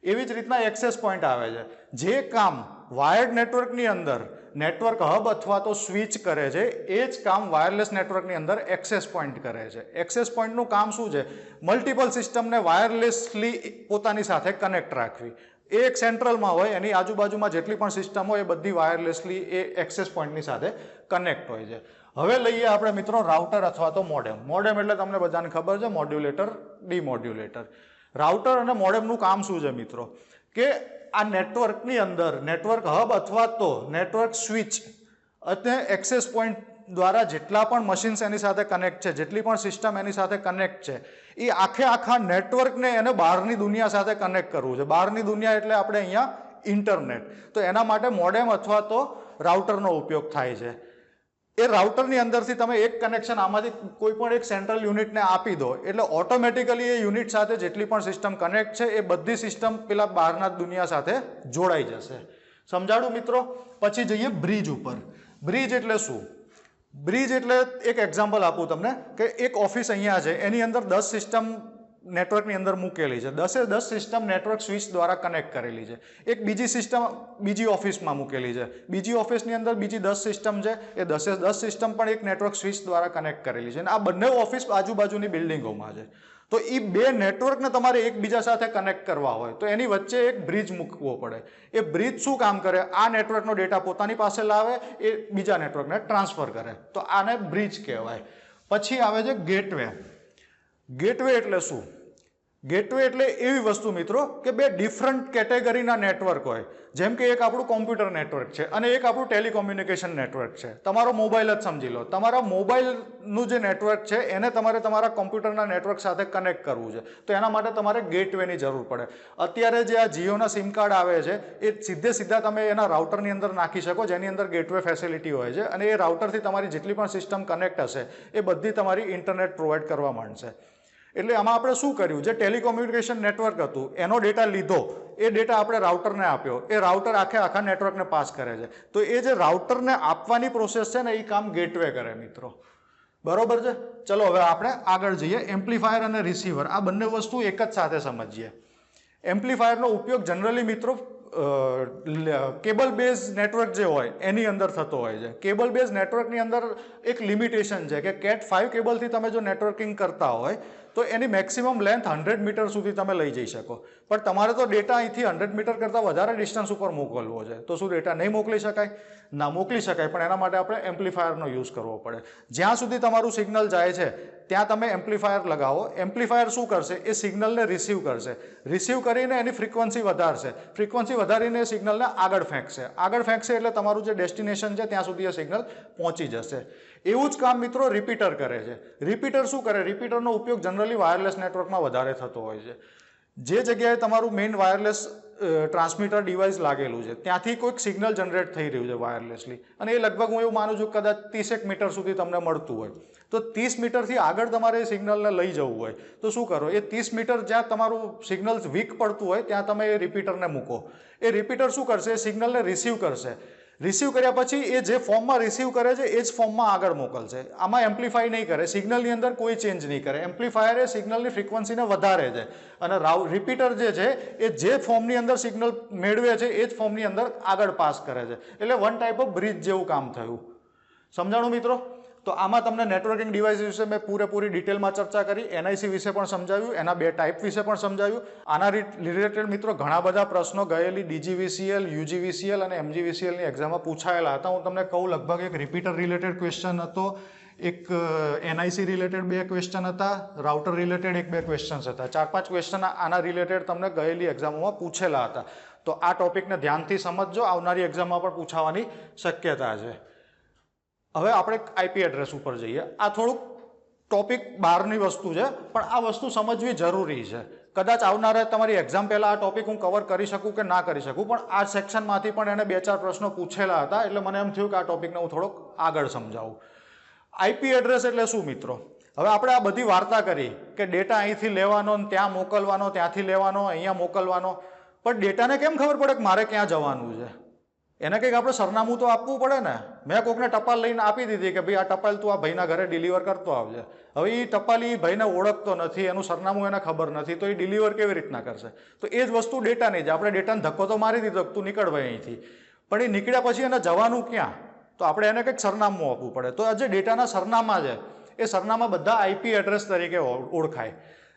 એવી જ રીતના એક્સેસ પોઈન્ટ આવે છે. જે કામ વાયર્ડ નેટવર્કની અંદર નેટવર્ક હબ અથવા તો સ્વિચ કરે છે એ જ કામ વાયરલેસ નેટવર્કની અંદર એક્સેસ પોઈન્ટ કરે છે. એક્સેસ પોઈન્ટનું કામ શું છે? મલ્ટિપલ સિસ્ટમને વાયરલેસલી પોતાની સાથે કનેક્ટ રાખવી. એ એક સેન્ટ્રલમાં હોય, એની આજુબાજુમાં જેટલી પણ સિસ્ટમ હોય એ બધી વાયરલેસલી એ એક્સેસ પોઈન્ટની સાથે કનેક્ટ હોય છે. હવે લઈએ આપણે મિત્રો રાઉટર અથવા તો મોડેમ. મોડેમ એટલે તમને બધાને ખબર છે, મોડ્યુલેટર, ડીમોડ્યુલેટર. રાઉટર અને મોડેમનું કામ શું છે મિત્રો? કે આ નેટવર્કની અંદર નેટવર્ક હબ અથવા તો નેટવર્ક સ્વિચ અને એક્સેસ પોઈન્ટ દ્વારા જેટલા પણ મશીન્સ એની સાથે કનેક્ટ છે, જેટલી પણ સિસ્ટમ એની સાથે કનેક્ટ છે, એ આખા નેટવર્કને એને બહારની દુનિયા સાથે કનેક્ટ કરવું છે. બહારની દુનિયા એટલે આપણે અહીંયા ઇન્ટરનેટ. તો એના માટે મોડેમ અથવા તો રાઉટરનો ઉપયોગ થાય છે. એ રાઉટરની અંદરથી તમે એક કનેક્શન આમાંથી કોઈ પણ એક સેન્ટ્રલ યુનિટને આપી દો એટલે ઓટોમેટિકલી એ યુનિટ સાથે જેટલી પણ સિસ્ટમ કનેક્ટ છે એ બધી સિસ્ટમ પેલા બહારના દુનિયા સાથે જોડાઈ જશે. સમજાડું મિત્રો? પછી જઈએ બ્રિજ ઉપર. બ્રિજ એટલે શું? બ્રિજ એટલે એક એક્ઝામ્પલ આપું તમને કે એક ઓફિસ અહીંયા છે, એની અંદર 10 સિસ્ટમ નેટવર્કની અંદર મૂકેલી છે. 10 સિસ્ટમ નેટવર્ક સ્વિચ દ્વારા કનેક્ટ કરેલી છે. એક બીજી સિસ્ટમ બીજી ઓફિસમાં મૂકેલી છે. બીજી ઓફિસની અંદર બીજી 10 સિસ્ટમ છે. એ 10 સિસ્ટમ પણ એક નેટવર્ક સ્વિચ દ્વારા કનેક્ટ કરેલી છે. અને આ બંને ઓફિસ આજુબાજુની બિલ્ડિંગોમાં છે. તો એ બે નેટવર્કને તમારે એકબીજા સાથે કનેક્ટ કરવા હોય તો એની વચ્ચે એક બ્રિજ મૂકવો પડે. એ બ્રિજ શું કામ કરે? આ નેટવર્કનો ડેટા પોતાની પાસે લાવે, એ બીજા નેટવર્કને ટ્રાન્સફર કરે. તો આને બ્રિજ કહેવાય. પછી આવે છે ગેટવે. ગેટવે એટલે શું? ગેટવે એટલે એવી વસ્તુ મિત્રો કે બે ડિફરન્ટ કેટેગરીના નેટવર્ક હોય, જેમ કે એક આપણું કોમ્પ્યુટર નેટવર્ક છે અને એક આપણું ટેલિકોમ્યુનિકેશન નેટવર્ક છે. તમારો મોબાઈલ જ સમજી લો, તમારા મોબાઈલનું જે નેટવર્ક છે એને તમારે તમારા કોમ્પ્યુટરના નેટવર્ક સાથે કનેક્ટ કરવું છે, તો એના માટે તમારે ગેટવેની જરૂર પડે. અત્યારે જે આ જીઓના સિમ કાર્ડ આવે છે એ સીધા તમે એના રાઉટરની અંદર નાખી શકો, જેની અંદર ગેટવે ફેસિલિટી હોય છે, અને એ રાઉટરથી તમારી જેટલી પણ સિસ્ટમ કનેક્ટ હશે એ બધી તમારી ઇન્ટરનેટ પ્રોવાઈડ કરવા માંડશે. એટલે આમાં આપણે શું કર્યું, જે ટેલિકોમ્યુનિકેશન નેટવર્ક હતું એનો ડેટા લીધો, એ ડેટા આપણે રાઉટરને આપ્યો, એ રાઉટર આખા નેટવર્કને પાસ કરે છે. તો એ જે રાઉટરને આપવાની પ્રોસેસ છે ને એ કામ ગેટવે કરે મિત્રો. બરોબર છે. ચલો હવે આપણે આગળ જઈએ. એમ્પ્લીફાયર અને રિસીવર આ બંને વસ્તુ એક જ સાથે સમજીએ. એમ્પ્લીફાયરનો ઉપયોગ જનરલી મિત્રો કેબલ બેઝ નેટવર્ક જે હોય એની અંદર થતો હોય છે. કેબલ બેઝ નેટવર્કની અંદર એક લિમિટેશન છે કે Cat 5 કેબલથી તમે જો નેટવર્કિંગ કરતા હોય તો એની મેક્સિમમ લેન્થ 100 મીટર સુધી તમે લઈ જઈ શકો, પણ તમારે તો ડેટા અહીંથી 100 મીટર કરતાં વધારે ડિસ્ટન્સ ઉપર મોકલવો છે, તો શું ડેટા નહીં મોકલી શકાય? ના, મોકલી શકાય, પણ એના માટે આપણે એમ્પ્લીફાયરનો યુઝ કરવો પડે. જ્યાં સુધી તમારું સિગ્નલ જાય છે ત્યાં તમે એમ્પ્લીફાયર લગાવો. એમ્પ્લીફાયર શું કરશે, એ સિગ્નલને રિસીવ કરશે, રિસીવ કરીને એની ફ્રીક્વન્સી વધારશે, ફ્રીક્વન્સી વધારીને એ સિગ્નલને આગળ ફેંકશે એટલે તમારું જે ડેસ્ટિનેશન છે ત્યાં સુધી એ સિગ્નલ પહોંચી જશે. એવું જ કામ મિત્રો રિપીટર કરે છે. રિપીટર શું કરે, રિપીટરનો ઉપયોગ જનરલી વાયરલેસ નેટવર્કમાં વધારે થતો હોય છે. જે જગ્યાએ તમારું મેઇન વાયરલેસ ટ્રાન્સમીટર ડિવાઇસ લાગેલું છે ત્યાંથી કોઈક સિગ્નલ જનરેટ થઈ રહ્યું છે વાયરલેસલી, અને એ લગભગ હું એવું માનું છું કદાચ 30 મીટર સુધી તમને મળતું હોય, તો 30 મીટરથી આગળ તમારે એ સિગ્નલને લઈ જવું હોય તો શું કરો, એ 30 મીટર જ્યાં તમારું સિગ્નલ વીક પડતું હોય ત્યાં તમે એ રિપીટરને મૂકો. એ રિપીટર શું કરશે, એ સિગ્નલને રિસીવ કરશે. રિસીવ કર્યા પછી એ જે ફોર્મમાં રિસીવ કરે છે એ જ ફોર્મમાં આગળ મોકલશે. આમાં એમ્પ્લીફાઈ નહીં કરે, સિગ્નલની અંદર કોઈ ચેન્જ નહીં કરે. એમ્પ્લીફાયર એ સિગ્નલની ફ્રીક્વન્સીને વધારે છે, અને રિપીટર જે છે એ જે ફોર્મની અંદર સિગ્નલ મેળવે છે એ જ ફોર્મની અંદર આગળ પાસ કરે છે. એટલે વન ટાઈપ ઓફ બ્રિજ જેવું કામ થયું. સમજાણું મિત્રો? તો આમાં તમને નેટવર્કિંગ ડિવાઇસ વિશે મેં પૂરેપૂરી ડિટેલમાં ચર્ચા કરી, NIC વિશે પણ સમજાવ્યું, એના બે ટાઈપ વિશે પણ સમજાવ્યું. આના રિલેટેડ મિત્રો ઘણા બધા પ્રશ્નો ગયેલી DGVCL, UGVCL અને MGVCLની એક્ઝામમાં પૂછાયેલા હતા. હું તમને કહું, લગભગ એક રિપીટર રિલેટેડ ક્વેશ્ચન હતો, એક NIC રિલેટેડ 2 ક્વેશ્ચન હતા, રાઉટર રિલેટેડ 1-2 ક્વેશ્ચન્સ હતા. 4-5 ક્વેશ્ચન આના રિલેટેડ તમને ગયેલી એક્ઝામોમાં પૂછેલા હતા. તો આ ટોપિકને ધ્યાનથી સમજજો, આવનારી એક્ઝામમાં પણ પૂછાવાની શક્યતા છે. હવે આપણે IP એડ્રેસ ઉપર જઈએ. આ થોડુંક ટોપિક બહારની વસ્તુ છે, પણ આ વસ્તુ સમજવી જરૂરી છે. કદાચ આવનારા તમારી એક્ઝામ પહેલાં આ ટોપિક હું કવર કરી શકું કે ના કરી શકું, પણ આ સેક્શનમાંથી પણ એને 2-4 પ્રશ્નો પૂછેલા હતા, એટલે મને એમ થયું કે આ ટોપિકને હું થોડોક આગળ સમજાવું. IP એડ્રેસ એટલે શું મિત્રો? હવે આપણે આ બધી વાર્તા કરી કે ડેટા અહીંથી લેવાનો, ત્યાં મોકલવાનો, ત્યાંથી લેવાનો, અહીંયા મોકલવાનો, પણ ડેટાને કેમ ખબર પડે કે મારે ક્યાં જવાનું છે? એને કંઈક આપણે સરનામું તો આપવું પડે ને. મેં કોકને ટપાલ લઈને આપી દીધી કે ભાઈ આ ટપાલ તું આ ભાઈના ઘરે ડિલિવર કરતો આવજે. હવે એ ટપાલ એ ભાઈને ઓળખતો નથી, એનું સરનામું એને ખબર નથી, તો એ ડિલિવર કેવી રીતના કરશે? તો એ જ વસ્તુ ડેટાની છે. આપણે ડેટાને ધક્કો તો મારી દીધો, તું નીકળ ભાઈ અહીંથી, પણ એ નીકળ્યા પછી એને જવાનું ક્યાં? તો આપણે એને કંઈક સરનામું આપવું પડે. તો આ જે ડેટાના સરનામા છે એ સરનામા બધા IP એડ્રેસ તરીકે ઓળખાય.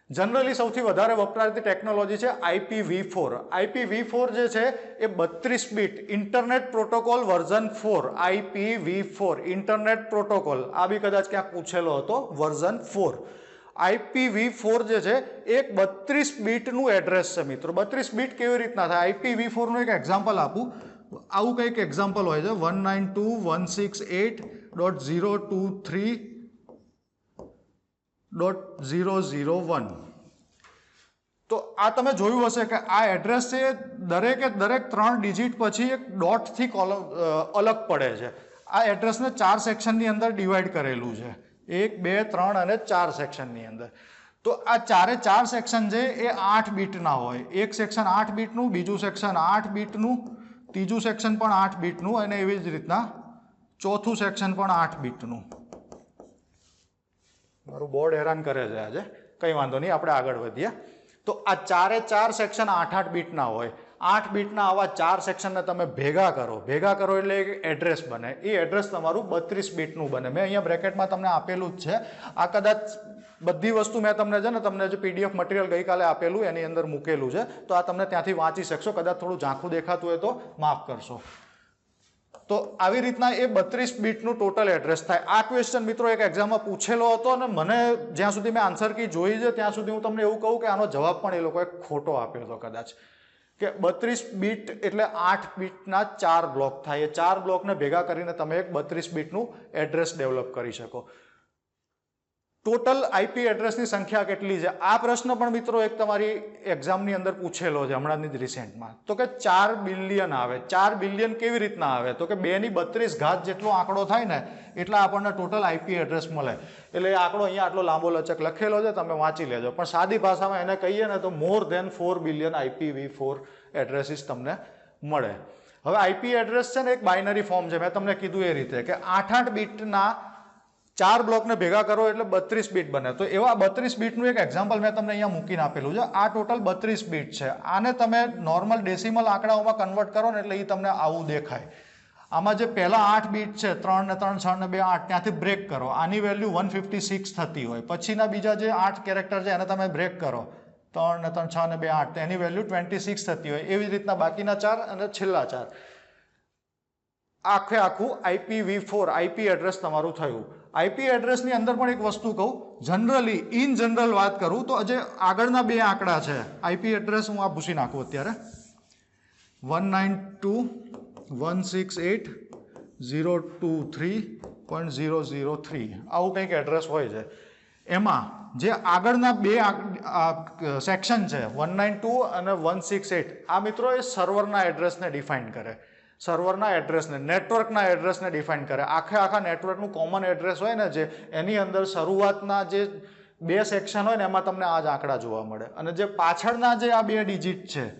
જનરલી સૌથી વધારે વપરાતી ટેકનોલોજી છે IPv4. IPv4 જે છે એ 32 bit internet protocol version 4, IPv4 internet protocol, આ બી કદાચ ક્યાંક પૂછેલો હતો, વર્ઝન 4. IPv4 જે છે એ 32 બીટનું એડ્રેસ છે મિત્રો. 32 બીટ કેવી રીતના થાય? IPv4 નું એક એક્ઝામ્પલ આપું. આવું કંઈક એક્ઝામ્પલ હોય છે, 192.168.023.001. તો આ તમે જોયું હશે કે આ એડ્રેસ છે દરેકે દરેક 3 ડિજિટ પછી એક ડોટથી અલગ પડે છે. આ એડ્રેસને 4 સેક્શનની અંદર ડિવાઈડ કરેલું છે, 1, 2, 3 અને 4 સેક્શનની અંદર. તો આ 4 સેક્શન છે એ 8 બીટના હોય. એક સેક્શન 8 બીટનું, બીજું સેક્શન 8 બીટનું, ત્રીજું સેક્શન પણ 8 બીટનું, અને એવી જ રીતના ચોથું સેક્શન પણ 8 બીટનું. મારું બોર્ડ હેરાન કરે છે આજે, કંઈ વાંધો નહીં, આપણે આગળ વધીએ. તો આ 4 સેક્શન 8 બીટના હોય. 8 બીટના આવા 4 સેક્શનને તમે ભેગા કરો એટલે એક એડ્રેસ બને. એ એડ્રેસ તમારું 32 બીટનું બને. મેં અહીંયા બ્રેકેટમાં તમને આપેલું જ છે. આ કદાચ બધી વસ્તુ મેં તમને છે ને, તમને જે PDF મટીરિયલ ગઈકાલે આપેલું એની અંદર મૂકેલું છે, તો આ તમને ત્યાંથી વાંચી શકશો. કદાચ થોડું ઝાંખું દેખાતું હોય તો માફ કરશો. તો આવી રીતના એ 32 બીટનું ટોટલ એડ્રેસ થાય. આ ક્વેશ્ચન મિત્રો એક એક્ઝામમાં પૂછેલો હતો અને મને જ્યાં સુધી મેં આન્સર કી જોઈ છે ત્યાં સુધી હું તમને એવું કહું કે આનો જવાબ પણ એ લોકોએ ખોટો આપ્યો હતો કદાચ, કે 32 બીટ એટલે 8 બીટના 4 બ્લોક થાય. એ 4 બ્લોકને ભેગા કરીને તમે એક 32 બીટનું એડ્રેસ ડેવલપ કરી શકો. ટોટલ આઈપી એડ્રેસની સંખ્યા કેટલી છે આ પ્રશ્ન પણ મિત્રો એક તમારી એક્ઝામની અંદર પૂછેલો છે હમણાંની જ રિસેન્ટમાં. તો કે 4 બિલિયન આવે. 4 બિલિયન કેવી રીતના આવે? તો કે 2^32 જેટલો આંકડો થાય ને એટલા આપણને ટોટલ આઈપી એડ્રેસ મળે. એટલે એ આંકડો અહીંયા આટલો લાંબો લચક લખેલો છે, તમે વાંચી લેજો. પણ સાદી ભાષામાં એને કહીએ ને તો more than 4 billion IPv4 addresses તમને મળે. હવે આઈપી એડ્રેસ છે ને એક બાઇનરી ફોર્મ છે. મેં તમને કીધું એ રીતે કે 8 બીટના 4 બ્લોકને ભેગા કરો એટલે 32 બીટ બને. તો એવા 32 બીટનું એક એક્ઝામ્પલ મેં તમને અહીંયા મૂકીને આપેલું છે. આ ટોટલ 32 બીટ છે. આને તમે નોર્મલ ડેસિમલ આંકડાઓમાં કન્વર્ટ કરો ને એટલે એ તમને આવું દેખાય. આમાં જે પહેલા 8 બીટ છે 3 ને 3 6 ને 2 8 ત્યાંથી બ્રેક કરો, આની વેલ્યુ 156 થતી હોય. પછીના બીજા જે 8 કેરેક્ટર છે એને તમે બ્રેક કરો, 3 ને 3 6 ને 2 8, એની વેલ્યુ 26 થતી હોય. એવી જ રીતના બાકીના 4 અને છેલ્લા 4 આખું IPv4 આઈપી એડ્રેસ તમારું થયું. આઈપી એડ્રેસની અંદર પણ એક વસ્તુ કહું, જનરલી ઇન જનરલ વાત કરું તો જે આગળના 2 આંકડા છે આઈપી એડ્રેસ હું આ ભૂસી નાખું અત્યારે 192.168.023.003 આવું કંઈક એડ્રેસ હોય છે. એમાં જે આગળના 2 સેક્શન છે 192 અને 168 આ મિત્રો એ સર્વરના એડ્રેસને ડિફાઇન કરે. સર્વરના એડ્રેસને, નેટવર્કના એડ્રેસને ડિફાઇન કરે. આખા નેટવર્કનું કોમન એડ્રેસ હોય ને જે એની અંદર શરૂઆતના જે 2 સેક્શન હોય ને એમાં તમને આ જ આંકડા જોવા મળે. અને જે પાછળના જે આ 2 ડિજિટ છે,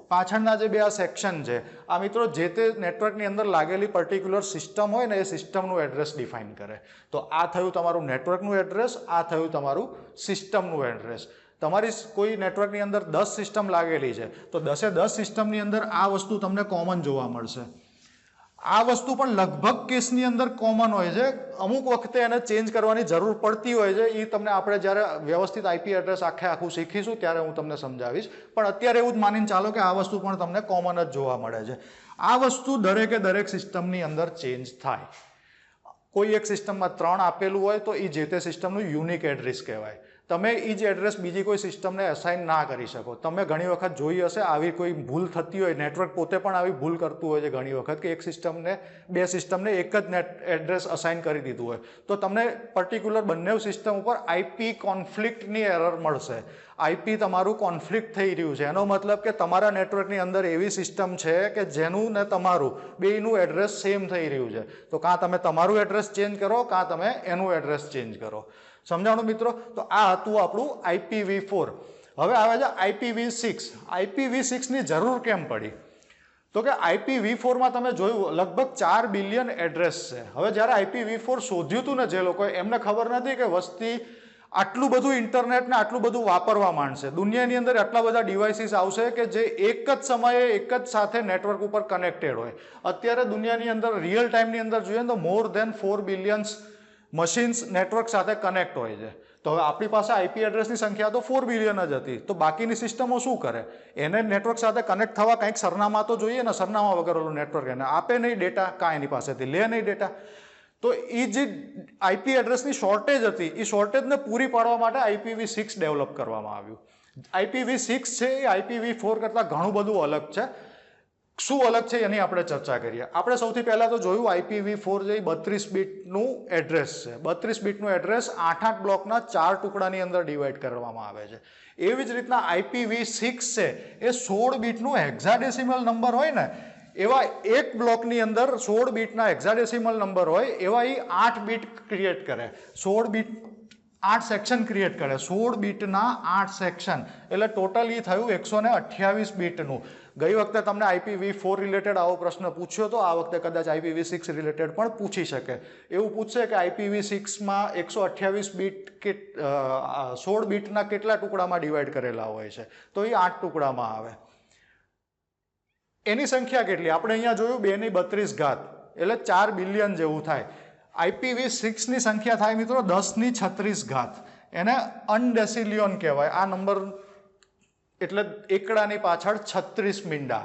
પાછળના જે 2 આ સેક્શન છે, આ મિત્રો જે તે નેટવર્કની અંદર લાગેલી પર્ટિક્યુલર સિસ્ટમ હોય ને એ સિસ્ટમનું એડ્રેસ ડિફાઇન કરે. તો આ થયું તમારું નેટવર્કનું એડ્રેસ, આ થયું તમારું સિસ્ટમનું એડ્રેસ. તમારી કોઈ નેટવર્કની અંદર 10 સિસ્ટમ લાગેલી છે તો 10 સિસ્ટમની અંદર આ વસ્તુ તમને કોમન જોવા મળશે. આ વસ્તુ પણ લગભગ કેસની અંદર કોમન હોય છે. અમુક વખતે એને ચેન્જ કરવાની જરૂર પડતી હોય છે. એ તમને આપણે જ્યારે વ્યવસ્થિત આઈપી એડ્રેસ આખું શીખીશું ત્યારે હું તમને સમજાવીશ. પણ અત્યારે એવું જ માનીને ચાલો કે આ વસ્તુ પણ તમને કોમન જ જોવા મળે છે. આ વસ્તુ દરેક સિસ્ટમની અંદર ચેન્જ થાય. કોઈ એક સિસ્ટમમાં 3 આપેલું હોય તો એ જે તે સિસ્ટમનું યુનિક એડ્રેસ કહેવાય. તમે એ જ એડ્રેસ બીજી કોઈ સિસ્ટમને અસાઇન ના કરી શકો. તમે ઘણી વખત જોઈ હશે આવી કોઈ ભૂલ થતી હોય, નેટવર્ક પોતે પણ આવી ભૂલ કરતું હોય છે ઘણી વખત, કે એક સિસ્ટમને 2 સિસ્ટમને એક જ એડ્રેસ અસાઇન કરી દીધું હોય તો તમને પર્ટિક્યુલર બંને સિસ્ટમ ઉપર આઈપી કોન્ફ્લિક્ટની એરર મળશે. આઈપી તમારું કોન્ફ્લિક્ટ થઈ રહ્યું છે. એનો મતલબ કે તમારા નેટવર્કની અંદર એવી સિસ્ટમ છે કે જેનું ને તમારું બેયનું એડ્રેસ સેમ થઈ રહ્યું છે. તો કાં તમે તમારું એડ્રેસ ચેન્જ કરો, કાં તમે એનું એડ્રેસ ચેન્જ કરો. સમજાણું મિત્રો? તો આ હતું આપણું IPv4. હવે આવે છે IPv6. IPv6ની જરૂર કેમ પડી? તો કે IPv4માં તમે જોયું લગભગ 4 બિલિયન એડ્રેસ છે. હવે જ્યારે IPv4 શોધ્યું હતું ને જે લોકોએ, એમને ખબર નથી કે વસ્તી આટલું બધું ઇન્ટરનેટ ને આટલું બધું વાપરવા માંડશે. દુનિયાની અંદર આટલા બધા ડિવાઇસીસ આવશે કે જે એક જ સમયે એક જ સાથે નેટવર્ક ઉપર કનેક્ટેડ હોય. અત્યારે દુનિયાની અંદર રિયલ ટાઈમની અંદર જોઈએ તો more than 4 billions machines network સાથે કનેક્ટ હોય છે. તો હવે આપણી પાસે આઈપી એડ્રેસની સંખ્યા તો 4 બિલિયન જ હતી. તો બાકીની સિસ્ટમો શું કરે? એને નેટવર્ક સાથે કનેક્ટ થવા કંઈક સરનામા તો જોઈએ ને. સરનામા વગરનું નેટવર્ક એને આપે નહીં ડેટા, કાંઈ એની પાસેથી લે નહીં ડેટા. તો એ જે આઈપી એડ્રેસની શોર્ટેજ હતી એ શોર્ટેજને પૂરી પાડવા માટે IPv6 ડેવલપ કરવામાં આવ્યું. IPv6 છે એ IPv4 કરતાં ઘણું બધું અલગ છે. શું અલગ છે એની આપણે ચર્ચા કરીએ. આપણે સૌથી પહેલા તો જોયું IPv4 જે 32 બીટનું એડ્રેસ છે. 32 બીટનું એડ્રેસ 8 બ્લોકના 4 ટુકડાની અંદર ડિવાઈડ કરવામાં આવે છે. એવી જ રીતના IPv6 છે એ 16 બીટનું હેક્સાડેસિમલ નંબર હોય ને, એવા એક બ્લોકની અંદર 16 બીટના હેક્સાડેસિમલ નંબર હોય એવા એ 8 બીટ ક્રિએટ કરે. 16 બીટ 8 સેક્શન ક્રિએટ કરે. 16 બીટના 8 સેક્શન એટલે ટોટલ એ થયું 128 બીટનું. ગઈ વખતે તમને IPv4 રિલેટેડ આવો પ્રશ્ન પૂછ્યો તો, આ વખતે કદાચ IPv6 રિલેટેડ પણ પૂછી શકે. એવું પૂછશે કે IPv6માં 128 બીટ કે 16 બીટના કેટલા ટુકડામાં ડિવાઈડ કરેલા હોય છે? તો એ 8 ટુકડામાં આવે. એની સંખ્યા કેટલી? આપણે અહીંયા જોયું 2^32 એટલે 4 બિલિયન જેવું થાય. IPv6ની સંખ્યા થાય મિત્રો 10^36. એને અનડેસિલિયન કહેવાય. આ નંબર એટલે એકડાની પાછળ 36 મીંડા.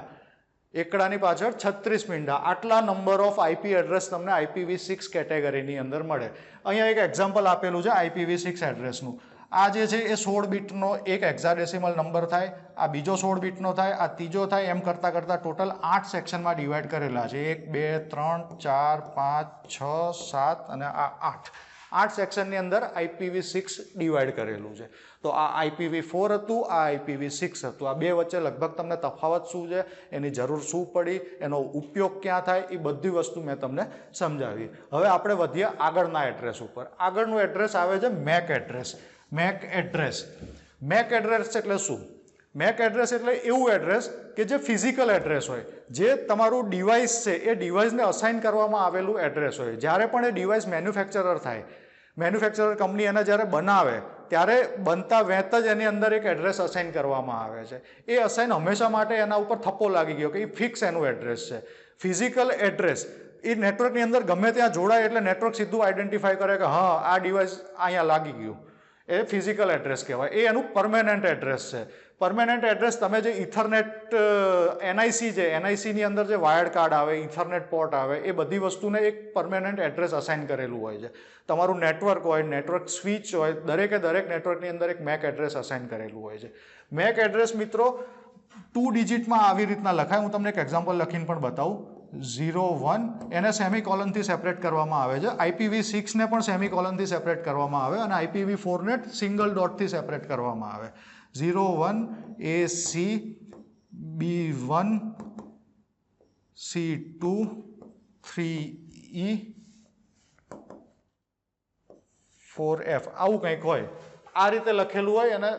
એકડાની પાછળ 36 મીંડા, આટલા નંબર ઓફ આઈપી એડ્રેસ તમને IPv6 કેટેગરીની અંદર મળે. અહીંયા એક એક્ઝામ્પલ આપેલું છે IPv6 એડ્રેસનું. આ જે છે એ 16 બીટનો એક હેક્સાડેસિમલ નંબર થાય, આ બીજો 16 બીટનો થાય, આ ત્રીજો થાય, એમ કરતાં કરતાં ટોટલ 8 સેક્શનમાં ડિવાઈડ કરેલા છે. 1 2 3 4 5 6 7 અને આ 8. 8 સેક્શનની અંદર IPv6 ડિવાઈડ કરેલું છે. તો આ IPv4 હતું, આ IPv6 હતું. આ બે વચ્ચે લગભગ તમને તફાવત શું છે, એની જરૂર શું પડી, એનો ઉપયોગ ક્યાં થાય, એ બધી વસ્તુ મેં તમને સમજાવી. હવે આપણે વધીએ આગળના એડ્રેસ ઉપર. આગળનું એડ્રેસ આવે છે make address. Make address. Make address એટલે શું? મેક એડ્રેસ એટલે એવું એડ્રેસ કે જે ફિઝિકલ એડ્રેસ હોય, જે તમારું ડિવાઇસ છે એ ડિવાઇસને અસાઇન કરવામાં આવેલું એડ્રેસ હોય. જ્યારે પણ એ ડિવાઇસ મેન્યુફેક્ચરર થાય, મેન્યુફેક્ચરર કંપની એને જ્યારે બનાવે ત્યારે બનતા વેંત જ એની અંદર એક એડ્રેસ અસાઇન કરવામાં આવે છે. એ અસાઇન હંમેશા માટે એના ઉપર થપ્પો લાગી ગયો કે એ ફિક્સ એનું એડ્રેસ છે. ફિઝિકલ એડ્રેસ એ નેટવર્કની અંદર ગમે ત્યાં જોડાય એટલે નેટવર્ક સીધું આઈડેન્ટિફાય કરે કે હા આ ડિવાઇસ અહીંયા લાગી ગયું. એ ફિઝિકલ એડ્રેસ કહેવાય. એ એનું પરમેનન્ટ એડ્રેસ છે. પરમેનન્ટ એડ્રેસ તમે જે ઇથરનેટ NIC છે, NICની અંદર જે વાયર્ડ કાર્ડ આવે, ઇથરનેટ પોર્ટ આવે, એ બધી વસ્તુને એક પરમેનન્ટ એડ્રેસ અસાઇન કરેલું હોય છે. તમારું નેટવર્ક હોય, નેટવર્ક સ્વિચ હોય, દરેકે દરેક નેટવર્કની અંદર એક મેક એડ્રેસ અસાઇન કરેલું હોય છે. મેક એડ્રેસ મિત્રો 2 ડિજિટમાં આવી રીતના લખાય. હું તમને એક એક્ઝામ્પલ લખીને પણ બતાવું. 0 1 એને સેમિકોલનથી સેપરેટ કરવામાં આવે છે. IPv6 ને પણ સેમિકોલનથી સેપરેટ કરવામાં આવે અને IPv4 ને સિંગલ ડોટથી સેપરેટ કરવામાં આવે. 0 1 AC B1 C2 3E 4F આવું કંઈક હોય. આ રીતે લખેલું હોય અને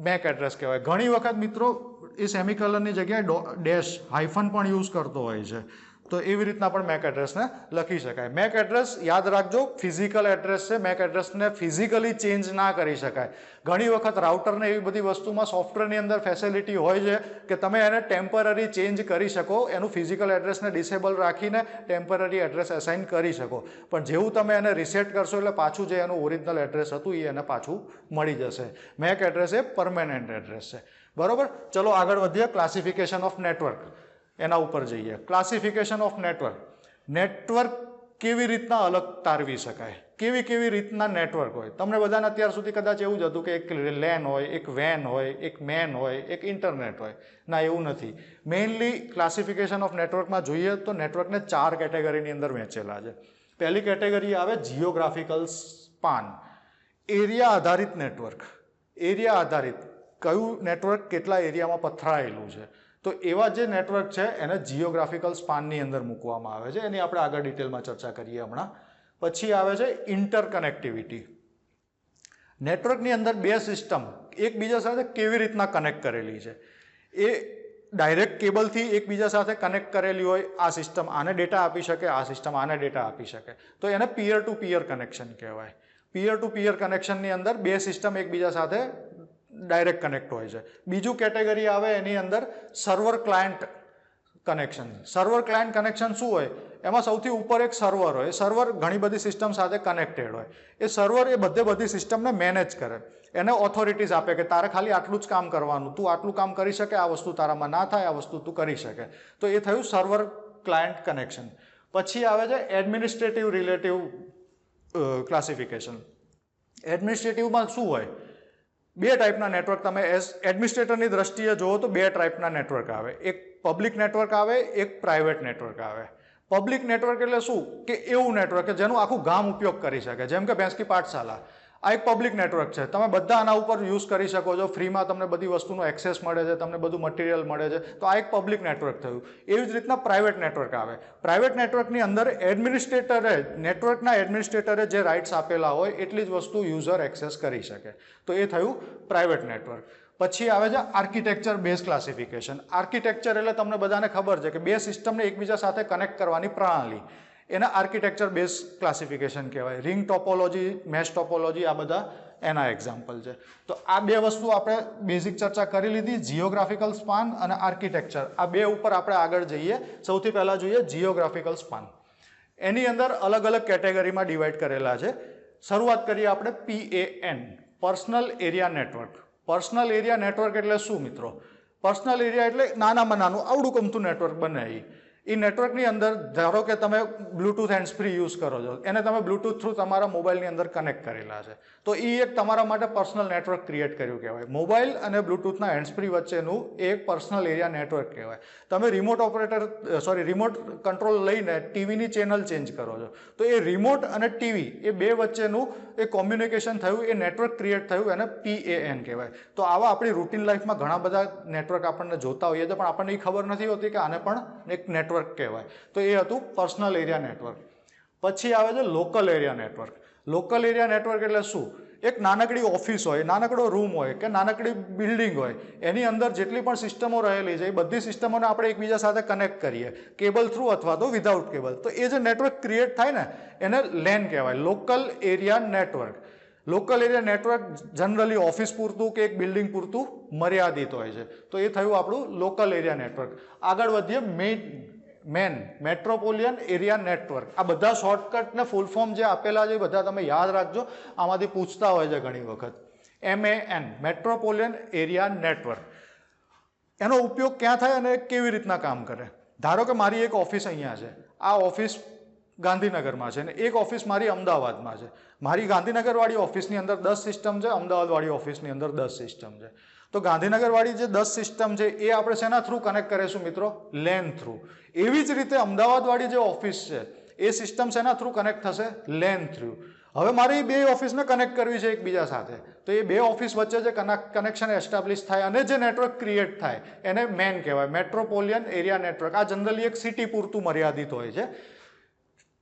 મેક એડ્રેસ કહેવાય. ઘણી વખત મિત્રો એ સેમિકોલનની જગ્યાએ ડેશ હાઇફન પણ યુઝ કરતો હોય છે. તો એવી રીતના પણ મેક એડ્રેસને લખી શકાય. મેક એડ્રેસ યાદ રાખજો ફિઝિકલ એડ્રેસ છે. મેક એડ્રેસને ફિઝિકલી ચેન્જ ના કરી શકાય. ઘણી વખત રાઉટરને એવી બધી વસ્તુમાં સોફ્ટવેરની અંદર ફેસિલિટી હોય છે કે તમે એને ટેમ્પરરી ચેન્જ કરી શકો, એનું ફિઝિકલ એડ્રેસને ડિસેબલ રાખીને ટેમ્પરરી એડ્રેસ અસાઇન કરી શકો. પણ જેવું તમે એને રિસેટ કરશો એટલે પાછું જે એનું ઓરિજિનલ એડ્રેસ હતું એ એને પાછું મળી જશે. મેક એડ્રેસ એ પરમેનન્ટ એડ્રેસ છે. બરોબર, ચલો આગળ વધીએ. ક્લાસિફિકેશન ઓફ નેટવર્ક એના ઉપર જઈએ. Classification of network. નેટવર્ક કેવી રીતના અલગ તારવી શકાય, કેવી કેવી રીતના નેટવર્ક હોય. તમને બધાને અત્યાર સુધી કદાચ એવું જ હતું કે એક લેન હોય, એક વેન હોય, એક મેન હોય, એક ઇન્ટરનેટ હોય. ના, એવું નથી. મેઇનલી ક્લાસિફિકેશન ઓફ નેટવર્કમાં જોઈએ તો નેટવર્કને 4 કેટેગરીની અંદર વહેંચેલા છે. પહેલી કેટેગરી આવે જિયોગ્રાફિકલ સ્પાન. એરિયા આધારિત નેટવર્ક. એરિયા આધારિત, કયું નેટવર્ક કેટલા એરિયામાં પથરાયેલું છે. તો એવા જે નેટવર્ક છે એને જિયોગ્રાફિકલ સ્પાનની અંદર મૂકવામાં આવે છે. એની આપણે આગળ ડિટેલમાં ચર્ચા કરીએ હમણાં. પછી આવે છે ઇન્ટરકનેક્ટિવિટી. નેટવર્કની અંદર બે સિસ્ટમ એકબીજા સાથે કેવી રીતના કનેક્ટ કરેલી છે. એ ડાયરેક્ટ કેબલથી એકબીજા સાથે કનેક્ટ કરેલી હોય. આ સિસ્ટમ આને ડેટા આપી શકે, આ સિસ્ટમ આને ડેટા આપી શકે. તો એને પિયર ટુ પિયર કનેક્શન કહેવાય. પિયર ટુ પિયર કનેક્શનની અંદર બે સિસ્ટમ એકબીજા સાથે ડાયરેક્ટ કનેક્ટ હોય છે. બીજું કેટેગરી આવે એની અંદર server client connection. Server client connection શું હોય? એમાં સૌથી ઉપર એક સર્વર હોય. સર્વર ઘણી બધી સિસ્ટમ સાથે કનેક્ટેડ હોય. એ સર્વર એ બધી સિસ્ટમને મેનેજ કરે, એને ઓથોરિટીઝ આપે કે તારે ખાલી આટલું જ કામ કરવાનું, તું આટલું કામ કરી શકે, આ વસ્તુ તારામાં ના થાય, આ વસ્તુ તું કરી શકે. તો એ થયું સર્વર ક્લાયન્ટ કનેક્શન. પછી આવે છે એડમિનિસ્ટ્રેટિવ રિલેટિવ ક્લાસિફિકેશન. એડમિનિસ્ટ્રેટિવમાં શું હોય? બે ટાઈપના નેટવર્ક તમે એડમિનિસ્ટ્રેટરની દ્રષ્ટિએ જુઓ તો બે ટાઈપના નેટવર્ક આવે. એક પબ્લિક નેટવર્ક આવે, એક પ્રાઇવેટ નેટવર્ક આવે. પબ્લિક નેટવર્ક એટલે શું? કે એવું નેટવર્ક કે જેનું આખું ગામ ઉપયોગ કરી શકે. જેમ કે ભેંસકી પાઠશાલા, આ એક પબ્લિક નેટવર્ક છે. તમે બધા આના ઉપર યુઝ કરી શકો છો. ફ્રીમાં તમને બધી વસ્તુનો એક્સેસ મળે છે, તમને બધું મટીરિયલ મળે છે. તો આ એક પબ્લિક નેટવર્ક થયું. એવી જ રીતના પ્રાઇવેટ નેટવર્ક આવે. પ્રાઇવેટ નેટવર્કની અંદર નેટવર્કના એડમિનિસ્ટ્રેટરે જે રાઇટ્સ આપેલા હોય એટલી જ વસ્તુ યુઝર એક્સેસ કરી શકે. તો એ થયું પ્રાઇવેટ નેટવર્ક. પછી આવે છે આર્કિટેક્ચર બેઝ ક્લાસિફિકેશન. આર્કિટેક્ચર એટલે તમને બધાને ખબર છે કે બે સિસ્ટમને એકબીજા સાથે કનેક્ટ કરવાની પ્રણાલી. એને આર્કિટેક્ચર બેઝ ક્લાસિફિકેશન કહેવાય. રિંગ ટોપોલોજી, મેશ ટોપોલોજી, આ બધા એના એક્ઝામ્પલ છે. તો આ બે વસ્તુ આપણે બેઝિક ચર્ચા કરી લીધી, જિયોગ્રાફિકલ સ્પાન અને આર્કિટેક્ચર. આ બે ઉપર આપણે આગળ જઈએ. સૌથી પહેલા જોઈએ જિયોગ્રાફિકલ સ્પાન. એની અંદર અલગ અલગ કેટેગરીમાં ડિવાઈડ કરેલા છે. શરૂઆત કરીએ આપણે PAN, personal area network. Personal area network એટલે શું મિત્રો? પર્સનલ એરિયા એટલે નાનામાં નાનું આવડું ગમતું નેટવર્ક બને. એ નેટવર્કની અંદર ધારો કે તમે બ્લૂટૂથ હેન્ડ્સ ફ્રી યુઝ કરો છો, એને તમે બ્લૂટૂથ થ્રુ તમારા મોબાઈલની અંદર કનેક્ટ કરેલા છે, તો એ એક તમારા માટે પર્સનલ નેટવર્ક ક્રિએટ કર્યું કહેવાય. મોબાઈલ અને બ્લૂટૂથના હેન્ડ્સ ફ્રી વચ્ચેનું એક પર્સનલ એરિયા નેટવર્ક કહેવાય. તમે રિમોટ કંટ્રોલ લઈને ટીવીની ચેનલ ચેન્જ કરો છો, તો એ રિમોટ અને ટીવી એ બે વચ્ચેનું એ કોમ્યુનિકેશન થયું, એ નેટવર્ક ક્રિએટ થયું, એને PAN કહેવાય. તો આવા આપણી રૂટીન લાઈફમાં ઘણા બધા નેટવર્ક આપણને જોતા હોઈએ છીએ, પણ આપણને એ ખબર નથી હોતી કે આને પણ એક નેટવર્ક કહેવાય. તો એ હતું પર્સનલ એરિયા નેટવર્ક. પછી આવે છે local area network. Local area network એટલે શું? એક નાનકડી ઓફિસ હોય, નાનકડો રૂમ હોય કે નાનકડી બિલ્ડિંગ હોય, એની અંદર જેટલી પણ સિસ્ટમો રહેલી છે એ બધી સિસ્ટમોને આપણે એકબીજા સાથે કનેક્ટ કરીએ કેબલ થ્રુ અથવા તો વિધાઉટ કેબલ. તો એ જે નેટવર્ક ક્રિએટ થાય ને એને LAN કહેવાય, local area network. Local area network generally office પૂરતું કે એક બિલ્ડિંગ પૂરતું મર્યાદિત હોય છે. તો એ થયું આપણું લોકલ એરિયા નેટવર્ક. આગળ વધીએ મેટ્રોપોલિયન એરિયા નેટવર્ક. આ બધા શોર્ટકટ ને ફૂલ ફોર્મ જે આપેલા છે એ બધા તમે યાદ રાખજો, આમાંથી પૂછતા હોય છે ઘણી વખત. MAN metropolitan area network. એનો ઉપયોગ ક્યાં થાય અને કેવી રીતના કામ કરે? ધારો કે મારી એક ઓફિસ અહીંયા છે, આ ઓફિસ ગાંધીનગરમાં છે ને એક ઓફિસ મારી અમદાવાદમાં છે. મારી ગાંધીનગરવાળી ઓફિસની અંદર 10 સિસ્ટમ છે, અમદાવાદવાળી ઓફિસની અંદર 10 સિસ્ટમ છે. તો ગાંધીનગરવાળી જે 10 સિસ્ટમ છે એ આપણે શેના થ્રુ કનેક્ટ કરીશું મિત્રો? LAN through. એવી જ રીતે અમદાવાદવાળી જે ઓફિસ છે એ સિસ્ટમ શેના થ્રુ કનેક્ટ થશે? LAN through. હવે મારે એ બે ઓફિસને કનેક્ટ કરવી છે એકબીજા સાથે, તો એ બે ઓફિસ વચ્ચે જે કનેક્શન એસ્ટાબ્લિશ થાય અને જે નેટવર્ક ક્રિએટ થાય એને મેન કહેવાય, મેટ્રોપોલિયન એરિયા નેટવર્ક. આ જનરલી એક સિટી પૂરતું મર્યાદિત હોય છે.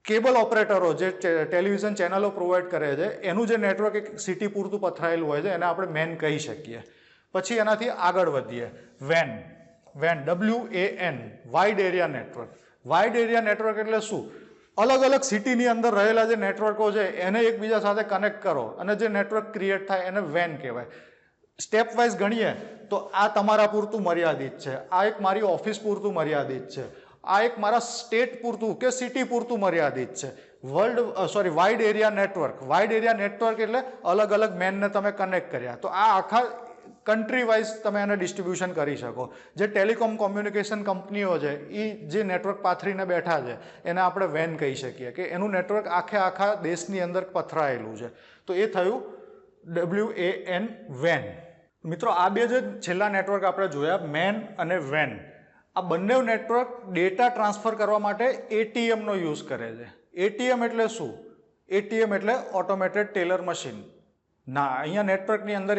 કેબલ ઓપરેટરો જે ટેલિવિઝન ચેનલો પ્રોવાઈડ કરે છે એનું જે નેટવર્ક એક સિટી પૂરતું પથરાયેલું હોય છે એને આપણે મેન કહી શકીએ. પછી એનાથી આગળ વધીએ, WAN, WAN wide area network. Wide area network એટલે શું? અલગ અલગ સિટીની અંદર રહેલા જે નેટવર્કો છે એને એકબીજા સાથે કનેક્ટ કરો અને જે નેટવર્ક ક્રિએટ થાય એને WAN કહેવાય. સ્ટેપ વાઇઝ ગણીએ તો આ તમારા પૂરતું મર્યાદિત છે, આ એક મારી ઓફિસ પૂરતું મર્યાદિત છે, આ એક મારા સ્ટેટ પૂરતું કે સિટી પૂરતું મર્યાદિત છે. Wide area network. Wide area network એટલે અલગ અલગ મેનને તમે કનેક્ટ કર્યા. તો આ આખા કન્ટ્રી વાઇઝ તમે એને ડિસ્ટ્રીબ્યુશન કરી શકો. જે ટેલિકોમ કોમ્યુનિકેશન કંપનીઓ છે એ જે નેટવર્ક પાથરીને બેઠા છે એને આપણે WAN કહી શકીએ કે એનું નેટવર્ક આખા દેશની અંદર પથરાયેલું છે. તો એ થયું WAN. મિત્રો આ બે જે છેલ્લા નેટવર્ક આપણે જોયા, મેન અને WAN, આ બંને નેટવર્ક ડેટા ટ્રાન્સફર કરવા માટે ATM નો યુઝ કરે છે. ATM એટલે શું? ATM એટલે ઓટોમેટેડ ટેલર મશીન. ના, અહીંયા નેટવર્કની અંદર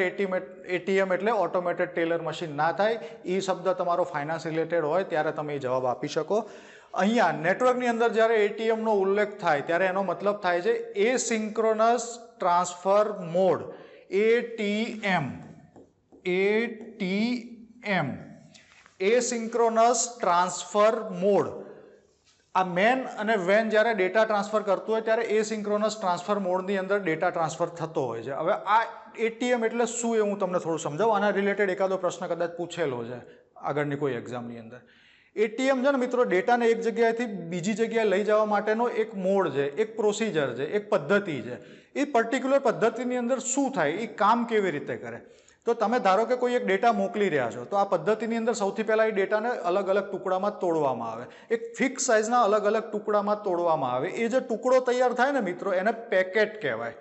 ATM એટલે ઓટોમેટેડ ટેલર મશીન ના થાય. એ શબ્દ તમારો ફાઇનાન્સ રિલેટેડ હોય ત્યારે તમે એ જવાબ આપી શકો. અહીંયા નેટવર્કની અંદર જ્યારે ATM નો ઉલ્લેખ થાય ત્યારે એનો મતલબ થાય છે asynchronous transfer mode, ATM. Asynchronous transfer mode. આ મેન અને WAN જ્યારે ડેટા ટ્રાન્સફર કરતું હોય ત્યારે એસિંક્રોનસ ટ્રાન્સફર મોડની અંદર ડેટા ટ્રાન્સફર થતો હોય છે. હવે આ ATM એટલે શું એ હું તમને થોડું સમજાવું. આના રિલેટેડ એકાદો પ્રશ્ન કદાચ પૂછેલો છે આગળની કોઈ એક્ઝામની અંદર. ATM છે ને મિત્રો, ડેટાને એક જગ્યાએથી બીજી જગ્યાએ લઈ જવા માટેનો એક મોડ છે, એક પ્રોસિજર છે, એક પદ્ધતિ છે. એ પર્ટિક્યુલર પદ્ધતિની અંદર શું થાય, એ કામ કેવી રીતે કરે? તો તમે ધારો કે કોઈ એક ડેટા મોકલી રહ્યા છો, તો આ પદ્ધતિની અંદર સૌથી પહેલાં એ ડેટાને અલગ અલગ ટુકડામાં તોડવામાં આવે, એક ફિક્સ સાઇઝના અલગ અલગ ટુકડામાં તોડવામાં આવે. એ જે ટુકડો તૈયાર થાય ને મિત્રો એને પેકેટ કહેવાય.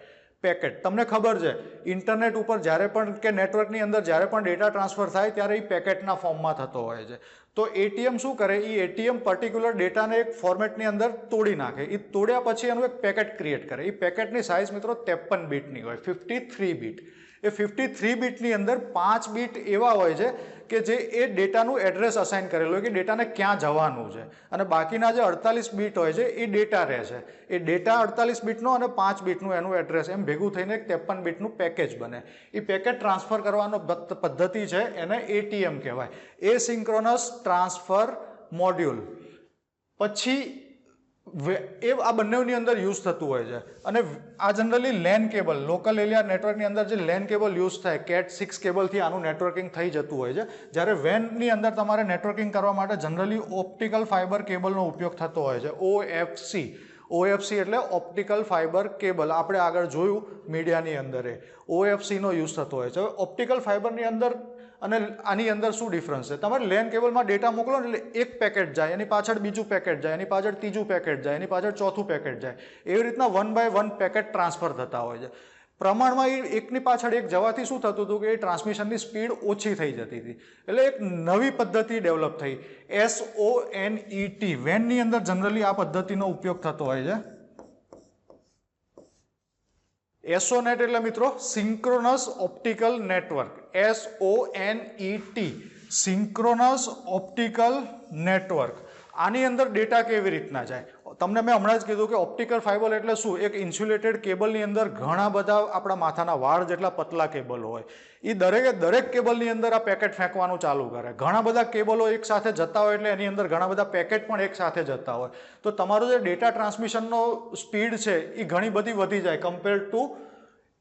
પેકેટ. તમને ખબર છે ઇન્ટરનેટ ઉપર જ્યારે પણ કે નેટવર્કની અંદર જ્યારે પણ ડેટા ટ્રાન્સફર થાય ત્યારે એ પેકેટના ફોર્મમાં થતો હોય છે. તો ATM શું કરે? એ ATM પર્ટિક્યુલર ડેટાને એક ફોર્મેટની અંદર તોડી નાખે. એ તોડ્યા પછી એનું એક પેકેટ ક્રિએટ કરે. એ પેકેટની સાઇઝ મિત્રો 53 બીટની હોય, 53 બીટ. એ 53 બીટની અંદર 5 બીટ એવા હોય છે કે જે એ ડેટાનું એડ્રેસ અસાઇન કરેલું હોય કે ડેટાને ક્યાં જવાનું છે, અને બાકીના જે 48 બીટ હોય છે એ ડેટા રહે છે. એ ડેટા 48 બીટનો અને 5 બીટનું એનું એડ્રેસ એમ ભેગું થઈને એક 53 બીટનું પેકેજ બને. એ પેકેટ ટ્રાન્સફર કરવાનો પદ્ધતિ છે એને ATM કહેવાય, એસિંક્રોનસ ટ્રાન્સફર મોડ્યુલ. પછી આ બંનેની અંદર યુઝ થતું હોય છે. અને આ generally LAN cable, local area નેટવર્કની અંદર જે LAN કેબલ યુઝ થાય, CAT6 કેબલથી આનું નેટવર્કિંગ થઈ જતું હોય છે. જ્યારે WANની અંદર તમારે નેટવર્કિંગ કરવા માટે જનરલી ઓપ્ટિકલ ફાઇબર કેબલનો ઉપયોગ થતો હોય છે, OFC એટલે ઓપ્ટિકલ ફાઇબર કેબલ. આપણે આગળ જોયું મીડિયાની અંદર OFC નો યુઝ થતો હોય છે. ઓપ્ટિકલ ફાઇબરની અંદર અને આની અંદર શું ડિફરન્સ છે? તમારે લેન કેબલમાં ડેટા મોકલો ને એટલે એક પેકેટ જાય, એની પાછળ બીજું પેકેટ જાય, એની પાછળ ત્રીજું પેકેટ જાય, એની પાછળ ચોથું પેકેટ જાય, એવી રીતના 1 બાય 1 પેકેટ ટ્રાન્સફર થતા હોય છે. પ્રમાણમાં એ એકની પાછળ એક જવાથી શું થતું હતું કે એ ટ્રાન્સમિશનની સ્પીડ ઓછી થઈ જતી હતી. એટલે એક નવી પદ્ધતિ ડેવલપ થઈ, SONET. વેનની અંદર જનરલી આ પદ્ધતિનો ઉપયોગ થતો હોય છે. SONET એટલે મિત્રો synchronous optical network. SONET, synchronous optical network. આની અંદર ડેટા કેવી રીતના જાય? તમને મેં હમણાં જ કીધું કે ઓપ્ટિકલ ફાઇબર એટલે શું? એક ઇન્સ્યુલેટેડ કેબલની અંદર ઘણા બધા આપણા માથાના વાળ જેટલા પતલા કેબલ હોય. એ દરેક કેબલની અંદર આ પેકેટ ફેંકવાનું ચાલુ કરે. ઘણા બધા કેબલો એક સાથે જતા હોય એટલે એની અંદર ઘણા બધા પેકેટ પણ એક સાથે જતા હોય. તો તમારો જે ડેટા ટ્રાન્સમિશનનો સ્પીડ છે એ ઘણી બધી વધી જાય કમ્પેર ટુ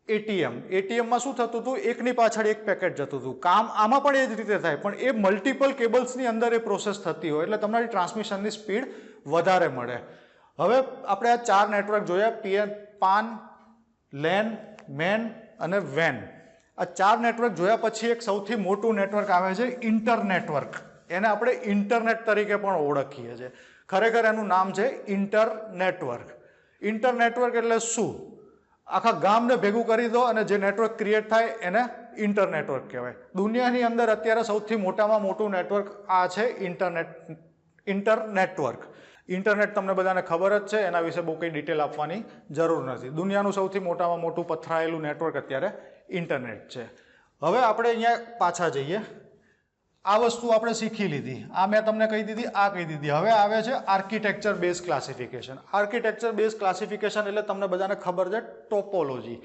ATM. ATMમાં શું થતું હતું? એકની પાછળ એક પેકેટ જતું હતું. કામ આમાં પણ એ જ રીતે થાય, પણ એ મલ્ટિપલ કેબલ્સની અંદર એ પ્રોસેસ થતી હોય એટલે તમારી ટ્રાન્સમિશનની સ્પીડ વધારે મળે. હવે આપણે આ 4 નેટવર્ક જોયા, પાન, લેન, મેન અને વેન. આ 4 નેટવર્ક જોયા પછી એક સૌથી મોટું નેટવર્ક આવે છે ઇન્ટરનેટવર્ક. એને આપણે ઇન્ટરનેટ તરીકે પણ ઓળખીએ છીએ. ખરેખર એનું નામ છે ઇન્ટરનેટવર્ક. ઇન્ટરનેટવર્ક એટલે શું? આખા ગામને ભેગું કરી દો અને જે નેટવર્ક ક્રિએટ થાય એને ઇન્ટરનેટવર્ક કહેવાય. દુનિયાની અંદર અત્યારે સૌથી મોટામાં મોટું નેટવર્ક આ છે ઇન્ટરનેટવર્ક. ઇન્ટરનેટ તમને બધાને ખબર જ છે, એના વિશે બહુ કંઈ ડિટેલ આપવાની જરૂર નથી. દુનિયાનું સૌથી મોટામાં મોટું પથરાયેલું નેટવર્ક અત્યારે ઇન્ટરનેટ છે. હવે આપણે અહીંયા પાછા જઈએ. આ વસ્તુ આપણે શીખી લીધી, આ મેં તમને કહી દીધી, આ કહી દીધી. હવે આવે છે architecture base classification. Architecture base classification એટલે તમને બધાને ખબર છે ટોપોલોજી.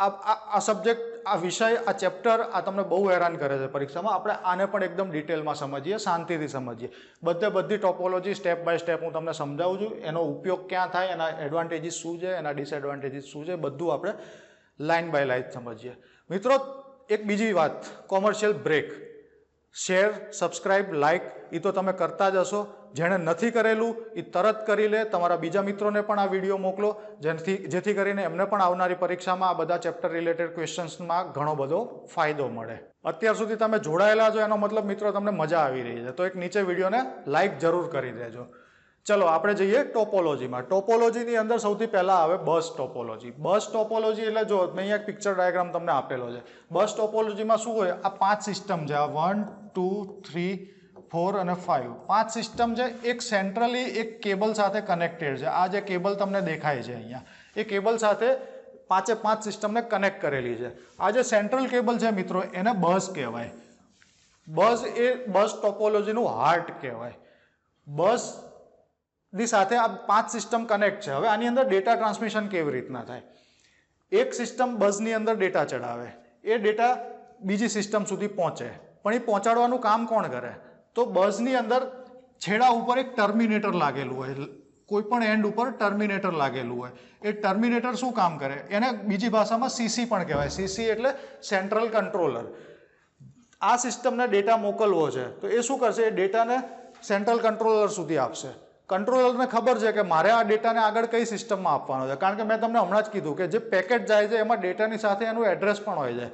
આ સબ્જેક્ટ, આ વિષય, આ ચેપ્ટર આ તમને બહુ હેરાન કરે છે પરીક્ષામાં. આપણે આને પણ એકદમ ડિટેલમાં સમજીએ, શાંતિથી સમજીએ. બધી ટોપોલોજી સ્ટેપ બાય સ્ટેપ હું તમને સમજાવું છું. એનો ઉપયોગ ક્યાં થાય, એના એડવાન્ટેજીસ શું છે, એના ડિસએડવાન્ટેજીસ શું છે, બધું આપણે લાઇન બાય લાઇન સમજીએ. મિત્રો એક બીજી વાત, commercial break. Share, subscribe, like એ તો તમે કરતા જ હશો. જેણે નથી કરેલું એ તરત કરી લે. તમારા બીજા મિત્રોને પણ આ વિડીયો મોકલો, જેથી કરીને એમને પણ આવનારી પરીક્ષામાં આ બધા ચેપ્ટર રિલેટેડ ક્વેશ્ચન્સમાં ઘણો બધો ફાયદો મળે. અત્યાર સુધી તમે જોડાયેલા છો એનો મતલબ મિત્રો તમને મજા આવી રહી છે. તો એક નીચે વિડીયોને લાઇક જરૂર કરી દેજો. ચલો આપણે જઈએ ટોપોલોજીમાં. ટોપોલોજીની અંદર સૌથી પહેલાં આવે બસ ટોપોલોજી. બસ ટોપોલોજી એટલે જો મેં અહીંયા એક પિક્ચર ડાયાગ્રામ તમને આપેલો છે. બસ ટોપોલોજીમાં શું હોય? આ 5 સિસ્ટમ છે. આ 1, 2, 3, 4 અને 5. 5 સિસ્ટમ છે. એક સેન્ટ્રલી એક કેબલ સાથે કનેક્ટેડ છે. આ જે કેબલ તમને દેખાય છે અહીંયા, એ કેબલ સાથે 5 સિસ્ટમને કનેક્ટ કરેલી છે. આ જે સેન્ટ્રલ કેબલ છે મિત્રો, એને બસ કહેવાય. બસ એ બસ ટોપોલોજીનું હાર્ટ કહેવાય. બસ ની સાથે આ 5 સિસ્ટમ કનેક્ટ છે. હવે આની અંદર ડેટા ટ્રાન્સમિશન કેવી રીતના થાય? એક સિસ્ટમ બસની અંદર ડેટા ચડાવે, એ ડેટા બીજી સિસ્ટમ સુધી પહોંચે. પણ એ પહોંચાડવાનું કામ કોણ કરે? તો બસની અંદર છેડા ઉપર એક ટર્મિનેટર લાગેલું હોય, કોઈ પણ એન્ડ ઉપર ટર્મિનેટર લાગેલું હોય. એ ટર્મિનેટર શું કામ કરે? એને બીજી ભાષામાં CC પણ કહેવાય. CC એટલે સેન્ટ્રલ કંટ્રોલર. આ સિસ્ટમને ડેટા મોકલવો છે તો એ શું કરશે? એ ડેટાને સેન્ટ્રલ કંટ્રોલર સુધી આપશે. કંટ્રોલરને ખબર છે કે મારે આ ડેટાને આગળ કઈ સિસ્ટમમાં આપવાનો છે, કારણ કે મેં તમને હમણાં જ કીધું કે જે પેકેટ જાય છે એમાં ડેટાની સાથે એનું એડ્રેસ પણ હોય છે.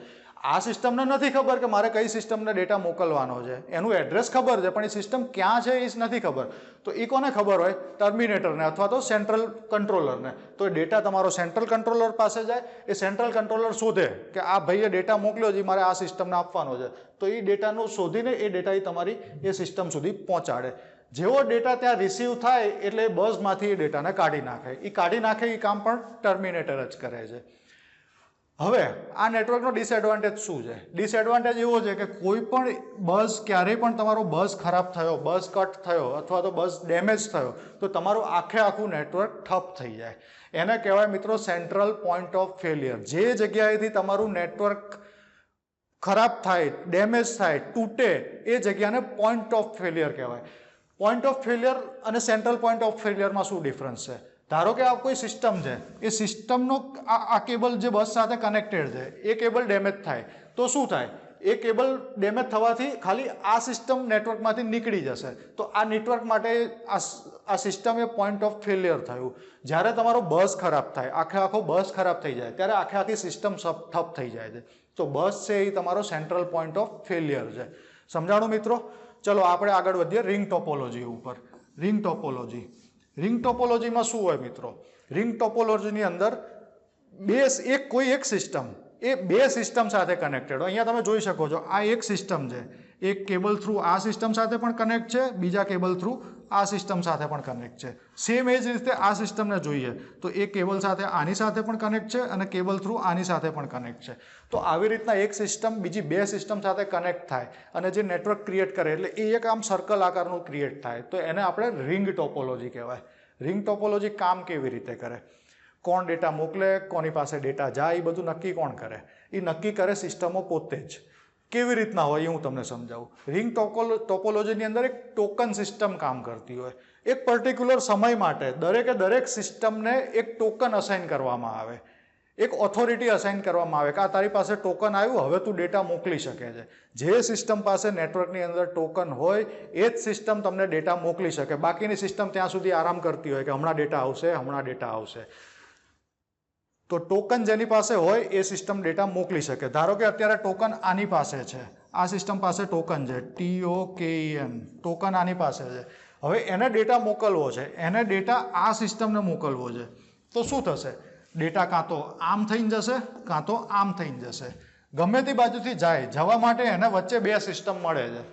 આ સિસ્ટમને નથી ખબર કે મારે કઈ સિસ્ટમને ડેટા મોકલવાનો છે. એનું એડ્રેસ ખબર છે, પણ એ સિસ્ટમ ક્યાં છે એ જ નથી ખબર. તો એ કોને ખબર હોય? ટર્મિનેટરને અથવા તો સેન્ટ્રલ કંટ્રોલરને. તો એ ડેટા તમારો સેન્ટ્રલ કંટ્રોલર પાસે જાય. એ સેન્ટ્રલ કંટ્રોલર શોધે કે આ ભાઈએ ડેટા મોકલ્યો છે, મારે આ સિસ્ટમને આપવાનો છે. તો એ ડેટાનું શોધીને એ ડેટા એ તમારી એ સિસ્ટમ સુધી પહોંચાડે. જેવો ડેટા ત્યાં રિસીવ થાય એટલે બસમાંથી એ ડેટાને કાઢી નાખે. એ કાઢી નાખે એ કામ પણ ટર્મિનેટર જ કરે છે. હવે આ નેટવર્કનો ડિસએડવાન્ટેજ શું છે? ડિસએડવાન્ટેજ એવો છે કે કોઈ પણ બસ, ક્યારેય પણ તમારો બસ ખરાબ થયો, બસ કટ થયો અથવા તો બસ ડેમેજ થયો તો તમારું આખું નેટવર્ક ઠપ થઈ જાય. એને કહેવાય મિત્રો સેન્ટ્રલ પોઈન્ટ ઓફ ફેલિયર. જે જગ્યાએથી તમારું નેટવર્ક ખરાબ થાય, ડેમેજ થાય, તૂટે, એ જગ્યાને પોઈન્ટ ઓફ ફેલિયર કહેવાય. પોઈન્ટ ઓફ ફેલિયર અને સેન્ટ્રલ પોઈન્ટ ઓફ ફેલિયરમાં શું ડિફરન્સ છે? ધારો કે આ કોઈ સિસ્ટમ છે, એ સિસ્ટમનો આ કેબલ જે બસ સાથે કનેક્ટેડ છે, એ કેબલ ડેમેજ થાય તો શું થાય? એ કેબલ ડેમેજ થવાથી ખાલી આ સિસ્ટમ નેટવર્કમાંથી નીકળી જશે. તો આ નેટવર્ક માટે આ system A point of failure થયું. જ્યારે તમારો બસ ખરાબ થાય, આખો બસ ખરાબ થઈ જાય, ત્યારે આખી સિસ્ટમ ઠપ થઈ જાય છે. તો બસ છે એ તમારો સેન્ટ્રલ પોઈન્ટ ઓફ ફેલિયર છે. સમજાણું મિત્રો? ચલો આપણે આગળ વધીએ રિંગ ટોપોલોજી ઉપર. રિંગ ટોપોલોજીમાં શું હોય મિત્રો? રિંગ ટોપોલોજીની અંદર કોઈ એક સિસ્ટમ એ બે સિસ્ટમ સાથે કનેક્ટેડ હોય. અહીંયા તમે જોઈ શકો છો આ એક સિસ્ટમ છે, એક કેબલ થ્રુ આ સિસ્ટમ સાથે પણ કનેક્ટ છે, બીજા કેબલ થ્રુ આ સિસ્ટમ સાથે પણ કનેક્ટ છે. સેમ એ જ રીતે આ સિસ્ટમને જોઈએ તો એક કેબલ સાથે આની સાથે પણ કનેક્ટ છે અને કેબલ થ્રુ આની સાથે પણ કનેક્ટ છે. તો આવી રીતના એક સિસ્ટમ બીજી બે સિસ્ટમ સાથે કનેક્ટ થાય અને જે નેટવર્ક ક્રિએટ કરે એટલે એ એક આમ સર્કલ આકારનું ક્રિએટ થાય, તો એને આપણે રિંગ ટોપોલોજી કહેવાય. રિંગ ટોપોલોજી કામ કેવી રીતે કરે? કોણ ડેટા મોકલે, કોની પાસે ડેટા જાય, એ બધું નક્કી કોણ કરે? એ નક્કી કરે સિસ્ટમો પોતે જ. કેવી રીતના હોય એ હું તમને સમજાવું. રિંગ ટોપોલોજીની અંદર એક ટોકન સિસ્ટમ કામ કરતી હોય. એક પર્ટિક્યુલર સમય માટે દરેક સિસ્ટમને એક ટોકન અસાઇન કરવામાં આવે, એક ઓથોરિટી અસાઇન કરવામાં આવે કે આ તારી પાસે ટોકન આવ્યું, હવે તું ડેટા મોકલી શકે છે. જે સિસ્ટમ પાસે નેટવર્કની અંદર ટોકન હોય એ જ સિસ્ટમ તમને ડેટા મોકલી શકે. બાકીની સિસ્ટમ ત્યાં સુધી આરામ કરતી હોય કે હમણાં ડેટા આવશે. તો ટોકન જેની પાસે હોય એ સિસ્ટમ ડેટા મોકલી શકે. ધારો કે અત્યારે ટોકન આની પાસે છે, આ સિસ્ટમ પાસે ટોકન છે, TOKEN, ટોકન આની પાસે છે. હવે એને ડેટા મોકલવો છે, એને ડેટા આ સિસ્ટમને મોકલવો છે. તો શું થશે? ડેટા કાં તો આમ થઈને જશે કાં તો આમ થઈને જશે. ગમે તે બાજુથી જવા માટે એને વચ્ચે બે સિસ્ટમ મળે છે.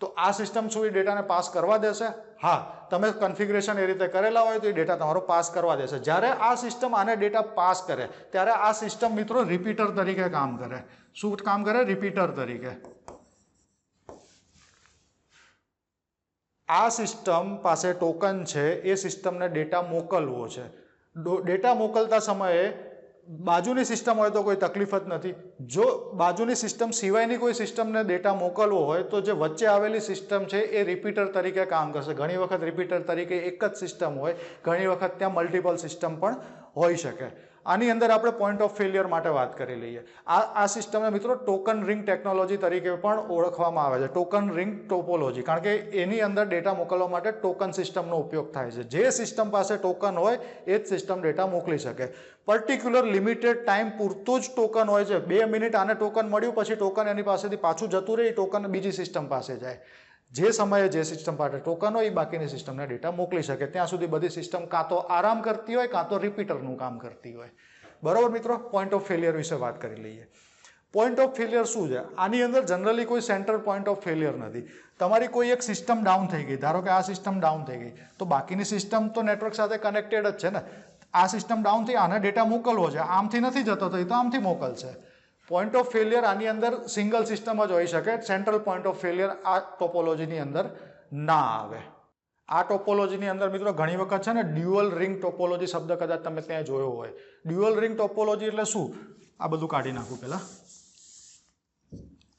તો આ સિસ્ટમ શું એ ડેટાને પાસ કરવા દેશે? હા, તમે કન્ફિગ્યુરેશન એ રીતે કરેલા હોય તો એ ડેટા તમારો પાસ કરવા દેશે. જ્યારે આ સિસ્ટમ આને ડેટા પાસ કરે ત્યારે આ સિસ્ટમ મિત્રો રિપીટર તરીકે કામ કરે. શું કામ કરે? રિપીટર તરીકે. આ સિસ્ટમ પાસે ટોકન છે, એ સિસ્ટમને ડેટા મોકલવો છે. ડેટા મોકલતા સમયે બાજુની સિસ્ટમ હોય તો કોઈ તકલીફ જ નથી. જો બાજુની સિસ્ટમ સિવાયની કોઈ સિસ્ટમને ડેટા મોકલવો હોય તો જે વચ્ચે આવેલી સિસ્ટમ છે એ રિપીટર તરીકે કામ કરશે. ઘણી વખત રિપીટર તરીકે એક જ સિસ્ટમ હોય, ઘણી વખત ત્યાં મલ્ટિપલ સિસ્ટમ પણ હોઈ શકે. આની અંદર આપણે પોઈન્ટ ઓફ ફેલિયર માટે વાત કરી લઈએ. આ સિસ્ટમને મિત્રો ટોકન રિંગ ટેકનોલોજી તરીકે પણ ઓળખવામાં આવે છે, ટોકન રિંગ ટોપોલોજી. કારણ કે એની અંદર ડેટા મોકલવા માટે ટોકન સિસ્ટમનો ઉપયોગ થાય છે. જે સિસ્ટમ પાસે ટોકન હોય એ જ સિસ્ટમ ડેટા મોકલી શકે. પર્ટિક્યુલર લિમિટેડ ટાઈમ પૂરતું જ ટોકન હોય છે. 2 મિનિટ આને ટોકન મળ્યું, પછી ટોકન એની પાસેથી પાછું જતું રહે, એ ટોકન બીજી સિસ્ટમ પાસે જાય. જે સમયે જે સિસ્ટમ પાસે ટોકન હોય એ બાકીની સિસ્ટમને ડેટા મોકલી શકે. ત્યાં સુધી બધી સિસ્ટમ કાં તો આરામ કરતી હોય કાં તો રિપીટરનું કામ કરતી હોય. બરાબર મિત્રો? પોઈન્ટ ઓફ ફેલિયર વિશે વાત કરી લઈએ. પોઈન્ટ ઓફ ફેલિયર શું છે? આની અંદર જનરલી કોઈ સેન્ટ્રલ પોઈન્ટ ઓફ ફેલિયર નથી. તમારી કોઈ એક સિસ્ટમ ડાઉન થઈ ગઈ, ધારો કે આ સિસ્ટમ ડાઉન થઈ ગઈ, તો બાકીની સિસ્ટમ તો નેટવર્ક સાથે કનેક્ટેડ જ છે ને. આ સિસ્ટમ ડાઉન થઈ, આને ડેટા મોકલવો છે, આમથી નથી જતો તો એ તો આમથી મોકલશે. પોઈન્ટ ઓફ ફેલિયર આની અંદર સિંગલ સિસ્ટમ જ હોઈ શકે. સેન્ટ્રલ પોઈન્ટ ઓફ ફેલિયર આ ટોપોલોજીની અંદર ના આવે. આ ટોપોલોજીની અંદર મિત્રો ઘણી વખત છે ને ડ્યુઅલ રિંગ ટોપોલોજી શબ્દ કદાચ તમે ત્યાં જોયો હોય. ડ્યુઅલ રિંગ ટોપોલોજી એટલે શું? આ બધું કાઢી નાખું પહેલા.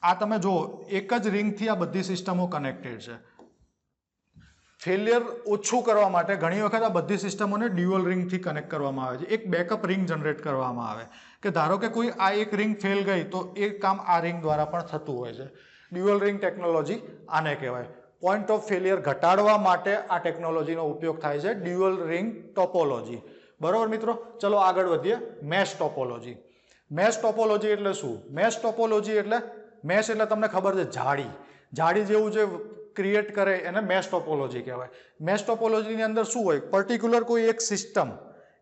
આ તમે જુઓ, એક જ રિંગથી આ બધી સિસ્ટમો કનેક્ટેડ છે. ફેલિયર ઓછું કરવા માટે ઘણી વખત આ બધી સિસ્ટમોને ડ્યુઅલ રિંગથી કનેક્ટ કરવામાં આવે છે. એક બેકઅપ રિંગ જનરેટ કરવામાં આવે કે ધારો કે કોઈ આ એક રિંગ ફેલ ગઈ તો એ કામ આ રિંગ દ્વારા પણ થતું હોય છે. ડ્યુઅલ રિંગ ટેકનોલોજી આને કહેવાય. પોઈન્ટ ઓફ ફેલિયર ઘટાડવા માટે આ ટેકનોલોજીનો ઉપયોગ થાય છે, ડ્યુઅલ રિંગ ટોપોલોજી. બરાબર મિત્રો? ચલો આગળ વધીએ. Mesh topology. મેશ ટોપોલોજી એટલે શું? મેશ ટોપોલોજી એટલે તમને ખબર છે જાળી જેવું જે ક્રિએટ કરે એને મેશ ટોપોલોજી કહેવાય. મેશ ટોપોલોજીની અંદર શું હોય? પર્ટિક્યુલર કોઈ એક સિસ્ટમ,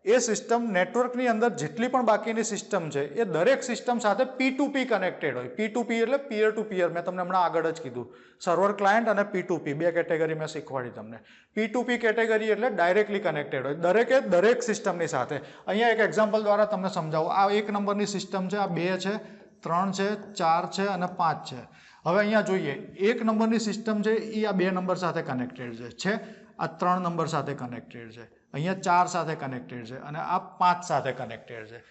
એ સિસ્ટમ નેટવર્કની અંદર જેટલી પણ બાકીની સિસ્ટમ છે એ દરેક સિસ્ટમ સાથે P2P કનેક્ટેડ હોય. P2P એટલે પિયર ટુ પિયર. મેં તમને હમણાં આગળ જ કીધું, સર્વર ક્લાયન્ટ અને P2P બે કેટેગરી મેં શીખવાડી તમને. P2P કેટેગરી એટલે ડાયરેક્ટલી કનેક્ટેડ હોય દરેક સિસ્ટમની સાથે. અહીંયા એક એક્ઝામ્પલ દ્વારા તમને સમજાવું. આ 1 નંબરની સિસ્ટમ છે, આ 2 છે, 3 છે, 4 છે અને 5 છે. હવે અહીંયા જોઈએ, 1 નંબરની સિસ્ટમ છે એ આ 2 નંબર સાથે કનેક્ટેડ છે, આ 3 નંબર સાથે કનેક્ટેડ છે, અહીંયા 4 સાથે કનેક્ટેડ છે અને આ 5 સાથે કનેક્ટેડ છે.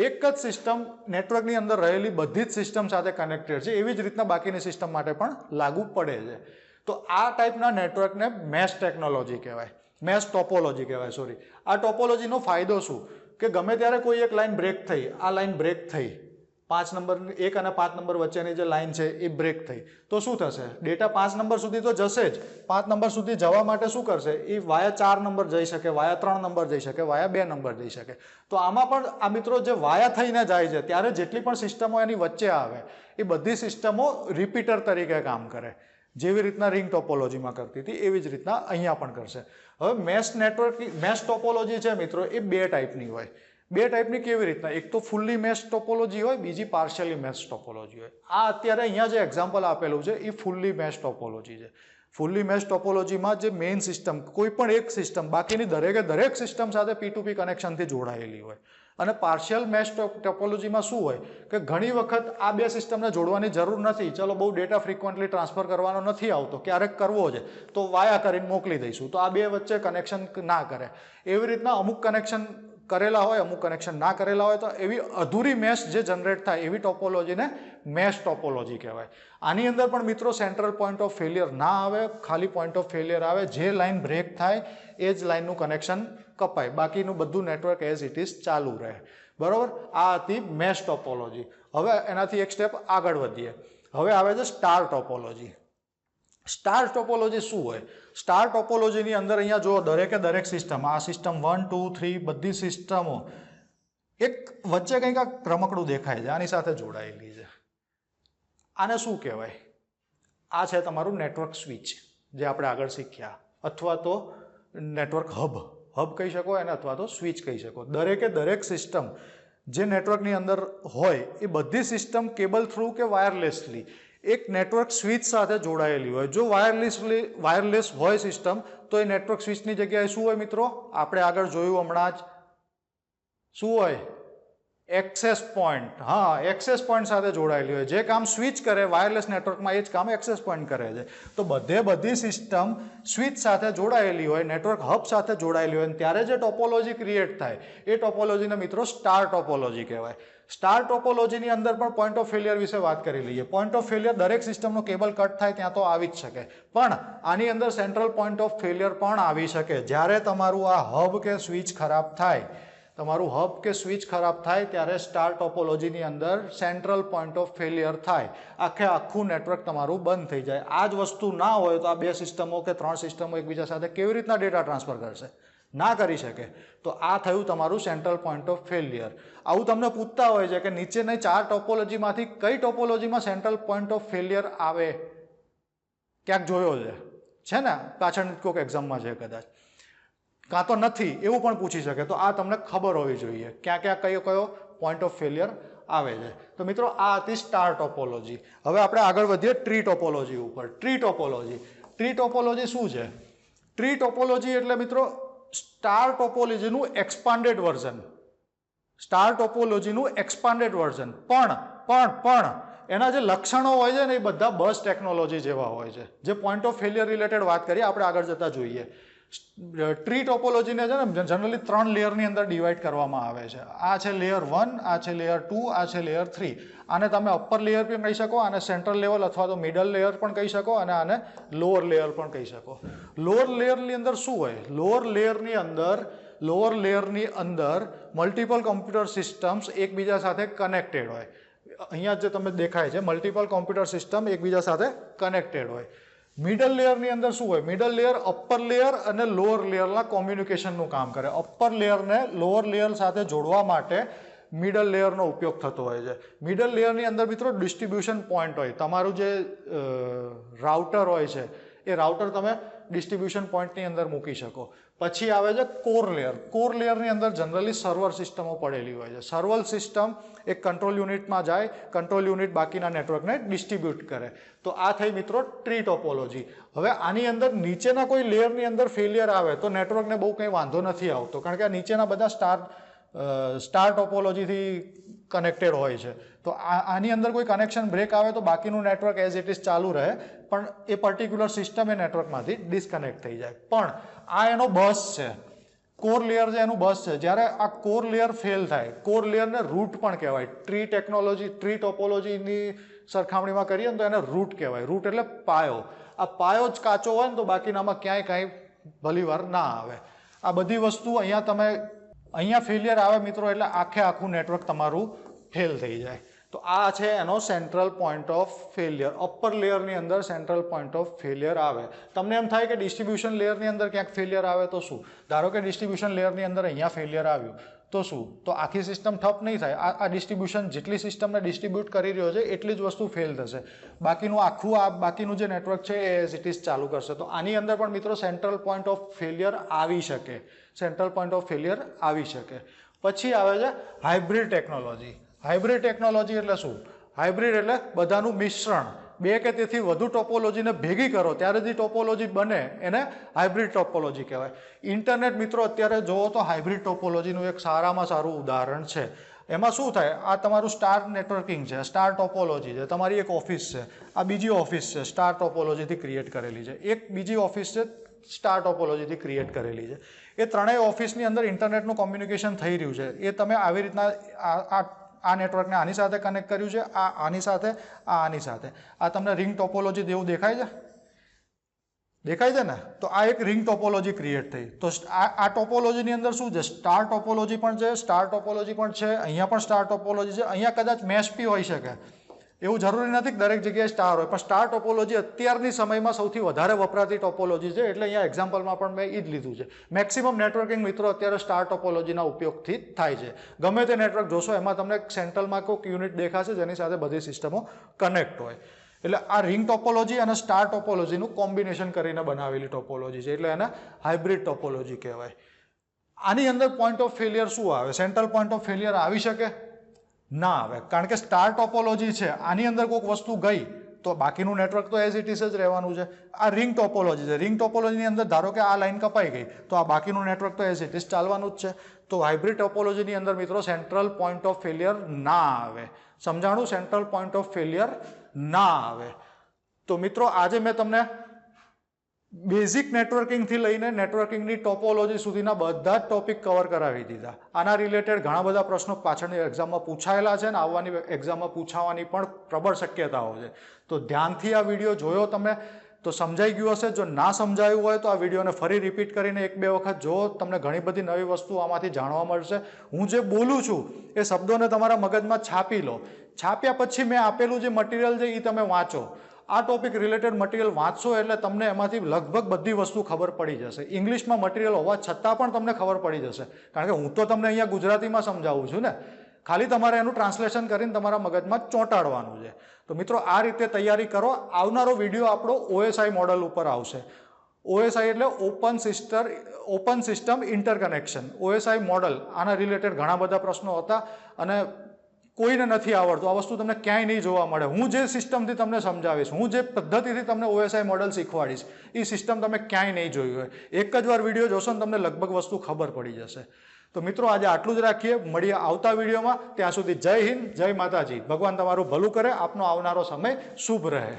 એક જ સિસ્ટમ નેટવર્કની અંદર રહેલી બધી જ સિસ્ટમ સાથે કનેક્ટેડ છે. એવી જ રીતના બાકીની સિસ્ટમ માટે પણ લાગુ પડે છે. તો આ ટાઈપના નેટવર્કને મેશ ટેકનોલોજી કહેવાય, મેશ ટોપોલોજી કહેવાય. સોરી. આ ટોપોલોજીનો ફાયદો શું? કે ગમે ત્યારે કોઈ એક લાઈન બ્રેક થઈ, આ લાઈન બ્રેક થઈ, 5 નંબર 1 અને 5 નંબર વચ્ચેની જે લાઈન છે એ બ્રેક થઈ તો શું થશે? ડેટા 5 નંબર સુધી તો જશે જ. 5 નંબર સુધી જવા માટે શું કરશે? એ વાયા 4 નંબર જઈ શકે, વાયા 3 નંબર જઈ શકે, વાયા 2 નંબર જઈ શકે. તો આમાં પણ આ મિત્રો જે વાયા થઈને જાય છે ત્યારે જેટલી પણ સિસ્ટમો એની વચ્ચે આવે એ બધી સિસ્ટમો રિપીટર તરીકે કામ કરે. જેવી રીતના રિંગ ટોપોલોજીમાં કરતી હતી એવી જ રીતના અહીંયા પણ કરશે. હવે મેશ ટોપોલોજી છે મિત્રો એ 2 ટાઈપની હોય. 2 ટાઈપની કેવી રીતના? એક તો ફૂલ્લી મેશ ટોપોલોજી હોય, બીજી પાર્શિયલી મેશ ટોપોલોજી હોય. આ અત્યારે અહીંયા જે એક્ઝામ્પલ આપેલું છે એ ફૂલ્લી મેશ ટોપોલોજી છે. ફૂલ્લી મેશ ટોપોલોજીમાં જે મેઇન સિસ્ટમ કોઈ પણ એક સિસ્ટમ બાકીની દરેક સિસ્ટમ સાથે P2P કનેક્શનથી જોડાયેલી હોય. અને પાર્શિયલ મેશ ટોપોલોજીમાં શું હોય કે ઘણી વખત આ 2 સિસ્ટમને જોડવાની જરૂર નથી. ચલો બહુ ડેટા ફ્રિકવન્ટલી ટ્રાન્સફર કરવાનો નથી આવતો, ક્યારેક કરવો છે તો વાયા કરીને મોકલી દઈશું, તો આ 2 વચ્ચે કનેક્શન ના કરે. એવી રીતના અમુક કનેક્શન કરેલા હોય, અમુક કનેક્શન ના કરેલા હોય, તો એવી અધૂરી મેશ જે જનરેટ થાય એવી ટોપોલોજીને મેશ ટોપોલોજી કહેવાય. આની અંદર પણ મિત્રો સેન્ટ્રલ પોઈન્ટ ઓફ ફેલિયર ના આવે, ખાલી પોઈન્ટ ઓફ ફેલિયર આવે. જે લાઈન બ્રેક થાય એ જ લાઈનનું કનેક્શન કપાય, બાકીનું બધું નેટવર્ક એઝ ઇટ ઇઝ ચાલુ રહે. બરોબર? આ હતી મેશ ટોપોલોજી. હવે એનાથી એક સ્ટેપ આગળ વધીએ. હવે આવે છે સ્ટાર ટોપોલોજી. સ્ટાર ટોપોલોજી શું હોય? સ્ટાર ટોપોલોજીની અંદર અહીંયા જો દરેક સિસ્ટમ, આ સિસ્ટમ 1 2 3 બધી સિસ્ટમો એક વચ્ચે કંઈક આ રમકડું દેખાય છે, આની સાથે જોડાયેલી છે. આને શું કહેવાય? આ છે તમારું નેટવર્ક સ્વિચ, જે આપણે આગળ શીખ્યા, અથવા તો નેટવર્ક હબ કહી શકો એને, અથવા તો સ્વિચ કહી શકો. દરેક સિસ્ટમ જે નેટવર્કની અંદર હોય એ બધી સિસ્ટમ કેબલ થ્રુ કે વાયરલેસલી એક નેટવર્ક સ્વિચ સાથે જોડાયેલી હોય. જો વાયરલેસ હોય સિસ્ટમ તો એ નેટવર્ક સ્વિચની જગ્યાએ શું હોય મિત્રો? આપણે આગળ જોયું હમણાં જ, શું હોય? Access point. હા, એક્સેસ પોઈન્ટ સાથે જોડાયેલી હોય. જે કામ સ્વિચ કરે વાયરલેસ નેટવર્કમાં એ જ કામ એક્સેસ પોઈન્ટ કરે છે. તો બધી સિસ્ટમ સ્વિચ સાથે જોડાયેલી હોય, નેટવર્ક હબ સાથે જોડાયેલી હોય, ત્યારે જે ટોપોલોજી ક્રિએટ થાય એ ટોપોલોજીને મિત્રો સ્ટાર ટોપોલોજી કહેવાય. સ્ટાર ટોપોલોજીની અંદર પણ પોઈન્ટ ઓફ ફેલિયર વિશે વાત કરી લઈએ. પોઈન્ટ ઓફ ફેલિયર દરેક સિસ્ટમનો કેબલ કટ થાય ત્યાં તો આવી જ શકે, પણ આની અંદર સેન્ટ્રલ પોઈન્ટ ઓફ ફેલિયર પણ આવી શકે. જ્યારે તમારું આ હબ કે સ્વિચ ખરાબ થાય, ત્યારે સ્ટાર ટોપોલોજીની અંદર સેન્ટ્રલ પોઈન્ટ ઓફ ફેલિયર થાય, આખું નેટવર્ક તમારું બંધ થઈ જાય. આ જ વસ્તુ ના હોય તો આ 2 સિસ્ટમો કે 3 સિસ્ટમો એકબીજા સાથે કેવી રીતના ડેટા ટ્રાન્સફર કરશે? ના કરી શકે. તો આ થયું તમારું સેન્ટ્રલ પોઈન્ટ ઓફ ફેલિયર. આવું તમને પૂછતા હોય છે કે નીચેની 4 ટોપોલોજીમાંથી કઈ ટોપોલોજીમાં સેન્ટ્રલ પોઈન્ટ ઓફ ફેલિયર આવે? ક્યાંક જોયો છે ને? પાછળ કોઈક એક્ઝામમાં છે કદાચ, કાં તો નથી, એવું પણ પૂછી શકે. તો આ તમને ખબર હોવી જોઈએ ક્યાં કયો પોઈન્ટ ઓફ ફેલિયર આવે છે. તો મિત્રો આ હતી સ્ટાર ટોપોલોજી. હવે આપણે આગળ વધીએ ટ્રી ટોપોલોજી ઉપર. ટ્રી ટોપોલોજી શું છે? ટ્રી ટોપોલોજી એટલે મિત્રો સ્ટાર ટોપોલોજીનું એક્સપાન્ડેડ વર્ઝન. પણ એના જે લક્ષણો હોય છે ને એ બધા બસ ટેકનોલોજી જેવા હોય છે. જે પોઈન્ટ ઓફ ફેલિયર રિલેટેડ વાત કરીએ આપણે આગળ જતા જોઈએ. ટ્રી ટોપોલોજીને છે ને જનરલી 3 લેયરની અંદર ડિવાઈડ કરવામાં આવે છે. આ છે લેયર 1, આ છે લેયર 2, આ છે લેયર 3. આને તમે અપર લેયર પણ કહી શકો, આને સેન્ટ્રલ લેવલ અથવા તો મિડલ લેયર પણ કહી શકો, અને આને લોઅર લેયર પણ કહી શકો. લોઅર લેયરની અંદર શું હોય? લોઅર લેયરની અંદર મલ્ટિપલ કોમ્પ્યુટર સિસ્ટમ્સ એકબીજા સાથે કનેક્ટેડ હોય. અહીંયા જે તમે દેખાય છે મલ્ટિપલ કોમ્પ્યુટર સિસ્ટમ એકબીજા સાથે કનેક્ટેડ હોય. મિડલ લેયરની અંદર શું હોય? મિડલ લેયર અપર લેયર અને લોઅર લેયરના કોમ્યુનિકેશનનું કામ કરે. અપર લેયરને લોઅર લેયર સાથે જોડવા માટે મિડલ લેયરનો ઉપયોગ થતો હોય છે. મિડલ લેયરની અંદર મિત્રો ડિસ્ટ્રીબ્યુશન પોઈન્ટ હોય. તમારું જે રાઉટર હોય છે એ રાઉટર તમે ડિસ્ટ્રીબ્યુશન પોઈન્ટની અંદર મૂકી શકો. પછી આવે છે કોર લેયર. કોર લેયરની અંદર જનરલી સર્વર સિસ્ટમો પડેલી હોય છે. સર્વર સિસ્ટમ એક કંટ્રોલ યુનિટમાં જાય, કંટ્રોલ યુનિટ બાકીના નેટવર્કને ડિસ્ટ્રીબ્યુટ કરે. તો આ થઈ મિત્રો ટ્રી ટોપોલોજી. હવે આની અંદર નીચેના કોઈ લેયરની અંદર ફેલિયર આવે તો નેટવર્કને બહુ કંઈ વાંધો નથી આવતો, કારણ કે આ નીચેના બધા સ્ટાર ટોપોલોજીથી કનેક્ટેડ હોય છે. તો આની અંદર કોઈ કનેક્શન બ્રેક આવે તો બાકીનું નેટવર્ક એઝ ઇટ ઇઝ ચાલુ રહે, પણ એ પર્ટિક્યુલર સિસ્ટમ એ નેટવર્કમાંથી ડિસ્કનેક્ટ થઈ જાય. પણ આ એનો બસ છે, કોર લેયર છે એનું બસ છે. જ્યારે આ કોર લેયર ફેલ થાય, કોર લેયરને રૂટ પણ કહેવાય. ટ્રી ટોપોલોજીની સરખામણીમાં કરીએ ને તો એને રૂટ કહેવાય. રૂટ એટલે પાયો. આ પાયો જ કાચો હોય ને તો બાકીનામાં ક્યાંય કાંઈ ભલીવાર ના આવે. આ બધી વસ્તુ અહીંયા ફેલિયર આવે મિત્રો એટલે આખું નેટવર્ક તમારું ફેલ થઈ જાય. તો આ છે એનો central point of failure. Upper લેયરની અંદર સેન્ટ્રલ પોઈન્ટ ઓફ ફેલિયર આવે. તમને એમ થાય કે ડિસ્ટ્રીબ્યુશન લેયરની અંદર ક્યાંક ફેલિયર આવે તો શું? ધારો કે ડિસ્ટ્રીબ્યુશન લેયરની અંદર અહીંયા ફેલિયર આવ્યું તો શું? તો આખી સિસ્ટમ ઠપ નહીં થાય. આ ડિસ્ટ્રીબ્યુશન જેટલી સિસ્ટમને ડિસ્ટ્રીબ્યુટ કરી રહ્યો છે એટલી જ વસ્તુ ફેલ થશે. બાકીનું જે નેટવર્ક છે એ એઝ ઇટ ઇઝ ચાલુ કરશે. તો આની અંદર પણ મિત્રો સેન્ટ્રલ પોઈન્ટ ઓફ ફેલિયર આવી શકે. સેન્ટ્રલ પોઈન્ટ ઓફ ફેલિયર આવી શકે. પછી આવે છે હાઇબ્રિડ ટેકનોલોજી. હાઇબ્રિડ ટેકનોલોજી એટલે શું? હાઇબ્રિડ એટલે બધાનું મિશ્રણ. બે કે તેથી વધુ ટોપોલોજીને ભેગી કરો ત્યારે જે ટોપોલોજી બને એને હાઇબ્રિડ ટોપોલોજી કહેવાય. ઇન્ટરનેટ મિત્રો અત્યારે જુઓ તો હાઇબ્રિડ ટોપોલોજીનું એક સારામાં સારું ઉદાહરણ છે. એમાં શું થાય? આ તમારું સ્ટાર નેટવર્કિંગ છે, સ્ટાર ટોપોલોજી છે, તમારી એક ઓફિસ છે, આ બીજી ઓફિસ છે, સ્ટાર ટોપોલોજીથી ક્રિએટ કરેલી છે, એક બીજી ઓફિસ છે, સ્ટાર ટોપોલોજીથી ક્રિએટ કરેલી છે. એ ત્રણેય ઓફિસની અંદર ઇન્ટરનેટનું કોમ્યુનિકેશન થઈ રહ્યું છે. એ તમે આવી રીતના આ નેટવર્કને આની સાથે કનેક્ટ કર્યું છે, આની સાથે, આની સાથે. આ તમને રિંગ ટોપોલોજી જેવું દેખાય છે? દેખાય છે ને? તો આ એક રિંગ ટોપોલોજી ક્રિએટ થઈ. તો આ ટોપોલોજીની અંદર શું છે? સ્ટાર ટોપોલોજી પણ છે, સ્ટાર ટોપોલોજી પણ છે, અહીંયા પણ સ્ટાર ટોપોલોજી છે, અહીંયા કદાચ મેશ બી હોઈ શકે. એવું જરૂરી નથી કે દરેક જગ્યાએ સ્ટાર હોય, પણ સ્ટાર ટોપોલોજી અત્યારની સમયમાં સૌથી વધારે વપરાતી ટોપોલોજી છે. એટલે અહીંયા એક્ઝામ્પલમાં પણ મેં એ જ લીધું છે. મેક્સિમમ નેટવર્કિંગ મિત્રો અત્યારે સ્ટાર ટોપોલોજીના ઉપયોગથી જ થાય છે. ગમે તે નેટવર્ક જોશો એમાં તમને સેન્ટ્રલમાં કોઈક યુનિટ દેખાશે જેની સાથે બધી સિસ્ટમો કનેક્ટ હોય. એટલે આ રિંગ ટોપોલોજી અને સ્ટાર ટોપોલોજીનું કોમ્બિનેશન કરીને બનાવેલી ટોપોલોજી છે. એટલે એને હાઇબ્રિડ ટોપોલોજી કહેવાય. આની અંદર પોઈન્ટ ઓફ ફેલિયર શું આવે? સેન્ટ્રલ પોઈન્ટ ઓફ ફેલિયર આવી શકે? ના આવે. કારણ કે સ્ટાર ટોપોલોજી છે, આની અંદર કોઈક વસ્તુ ગઈ તો બાકીનું નેટવર્ક તો એઝ ઇટ ઇઝ જ રહેવાનું છે. આ રિંગ ટોપોલોજી છે. રિંગ ટોપોલોજીની અંદર ધારો કે આ લાઈન કપાઈ ગઈ તો આ બાકીનું નેટવર્ક તો એઝ ઇટ ઇઝ ચાલવાનું જ છે. તો હાઇબ્રિડ ટોપોલોજીની અંદર મિત્રો સેન્ટ્રલ પોઈન્ટ ઓફ ફેલિયર ના આવે. સમજાણું? સેન્ટ્રલ પોઈન્ટ ઓફ ફેલિયર ના આવે. તો મિત્રો આજે મેં તમને બેઝિક નેટવર્કિંગથી લઈને નેટવર્કિંગની ટોપોલોજી સુધીના બધા જ ટોપિક કવર કરાવી દીધા. આના રિલેટેડ ઘણા બધા પ્રશ્નો પાછળની એક્ઝામમાં પૂછાયેલા છે અને આવવાની એક્ઝામમાં પૂછાવાની પણ પ્રબળ શક્યતાઓ છે. તો ધ્યાનથી આ વિડીયો જોયો તમે તો સમજાઈ ગયું હશે. જો ના સમજાયું હોય તો આ વિડીયોને ફરી રિપીટ કરીને એક બે વખત જો. તમને ઘણી બધી નવી વસ્તુ આમાંથી જાણવા મળશે. હું જે બોલું છું એ શબ્દોને તમારા મગજમાં છાપી લો. છાપ્યા પછી મેં આપેલું જે મટીરિયલ છે એ તમે વાંચો. આ ટોપિક રિલેટેડ મટીરિયલ વાંચશો એટલે તમને એમાંથી લગભગ બધી વસ્તુ ખબર પડી જશે. ઇંગ્લિશમાં મટીરિયલ હોવા છતાં પણ તમને ખબર પડી જશે. કારણ કે હું તો તમને અહીંયા ગુજરાતીમાં સમજાવું છું ને. ખાલી તમારે એનું ટ્રાન્સલેશન કરીને તમારા મગજમાં ચોંટાડવાનું છે. તો મિત્રો આ રીતે તૈયારી કરો. આવનારો વિડીયો આપણો OSI મોડલ ઉપર આવશે. OSI એટલે open system interconnection. OSI model આના રિલેટેડ ઘણા બધા પ્રશ્નો હતા અને કોઈને નથી આવડતું. આ વસ્તુ તમને ક્યાંય નહીં જોવા મળે. હું જે સિસ્ટમથી તમને સમજાવીશ, હું જે પદ્ધતિથી તમને OSI મોડલ શીખવાડીશ એ સિસ્ટમ તમે ક્યાંય નહીં જોયું હોય. એક જ વાર વિડીયો જોશો ને તમને લગભગ વસ્તુ ખબર પડી જશે. તો મિત્રો આજે આટલું જ રાખીએ. મળીએ આવતા વિડીયોમાં. ત્યાં સુધી જય હિન્દ, જય માતાજી. ભગવાન તમારું ભલું કરે. આપનો આવનારો સમય શુભ રહે.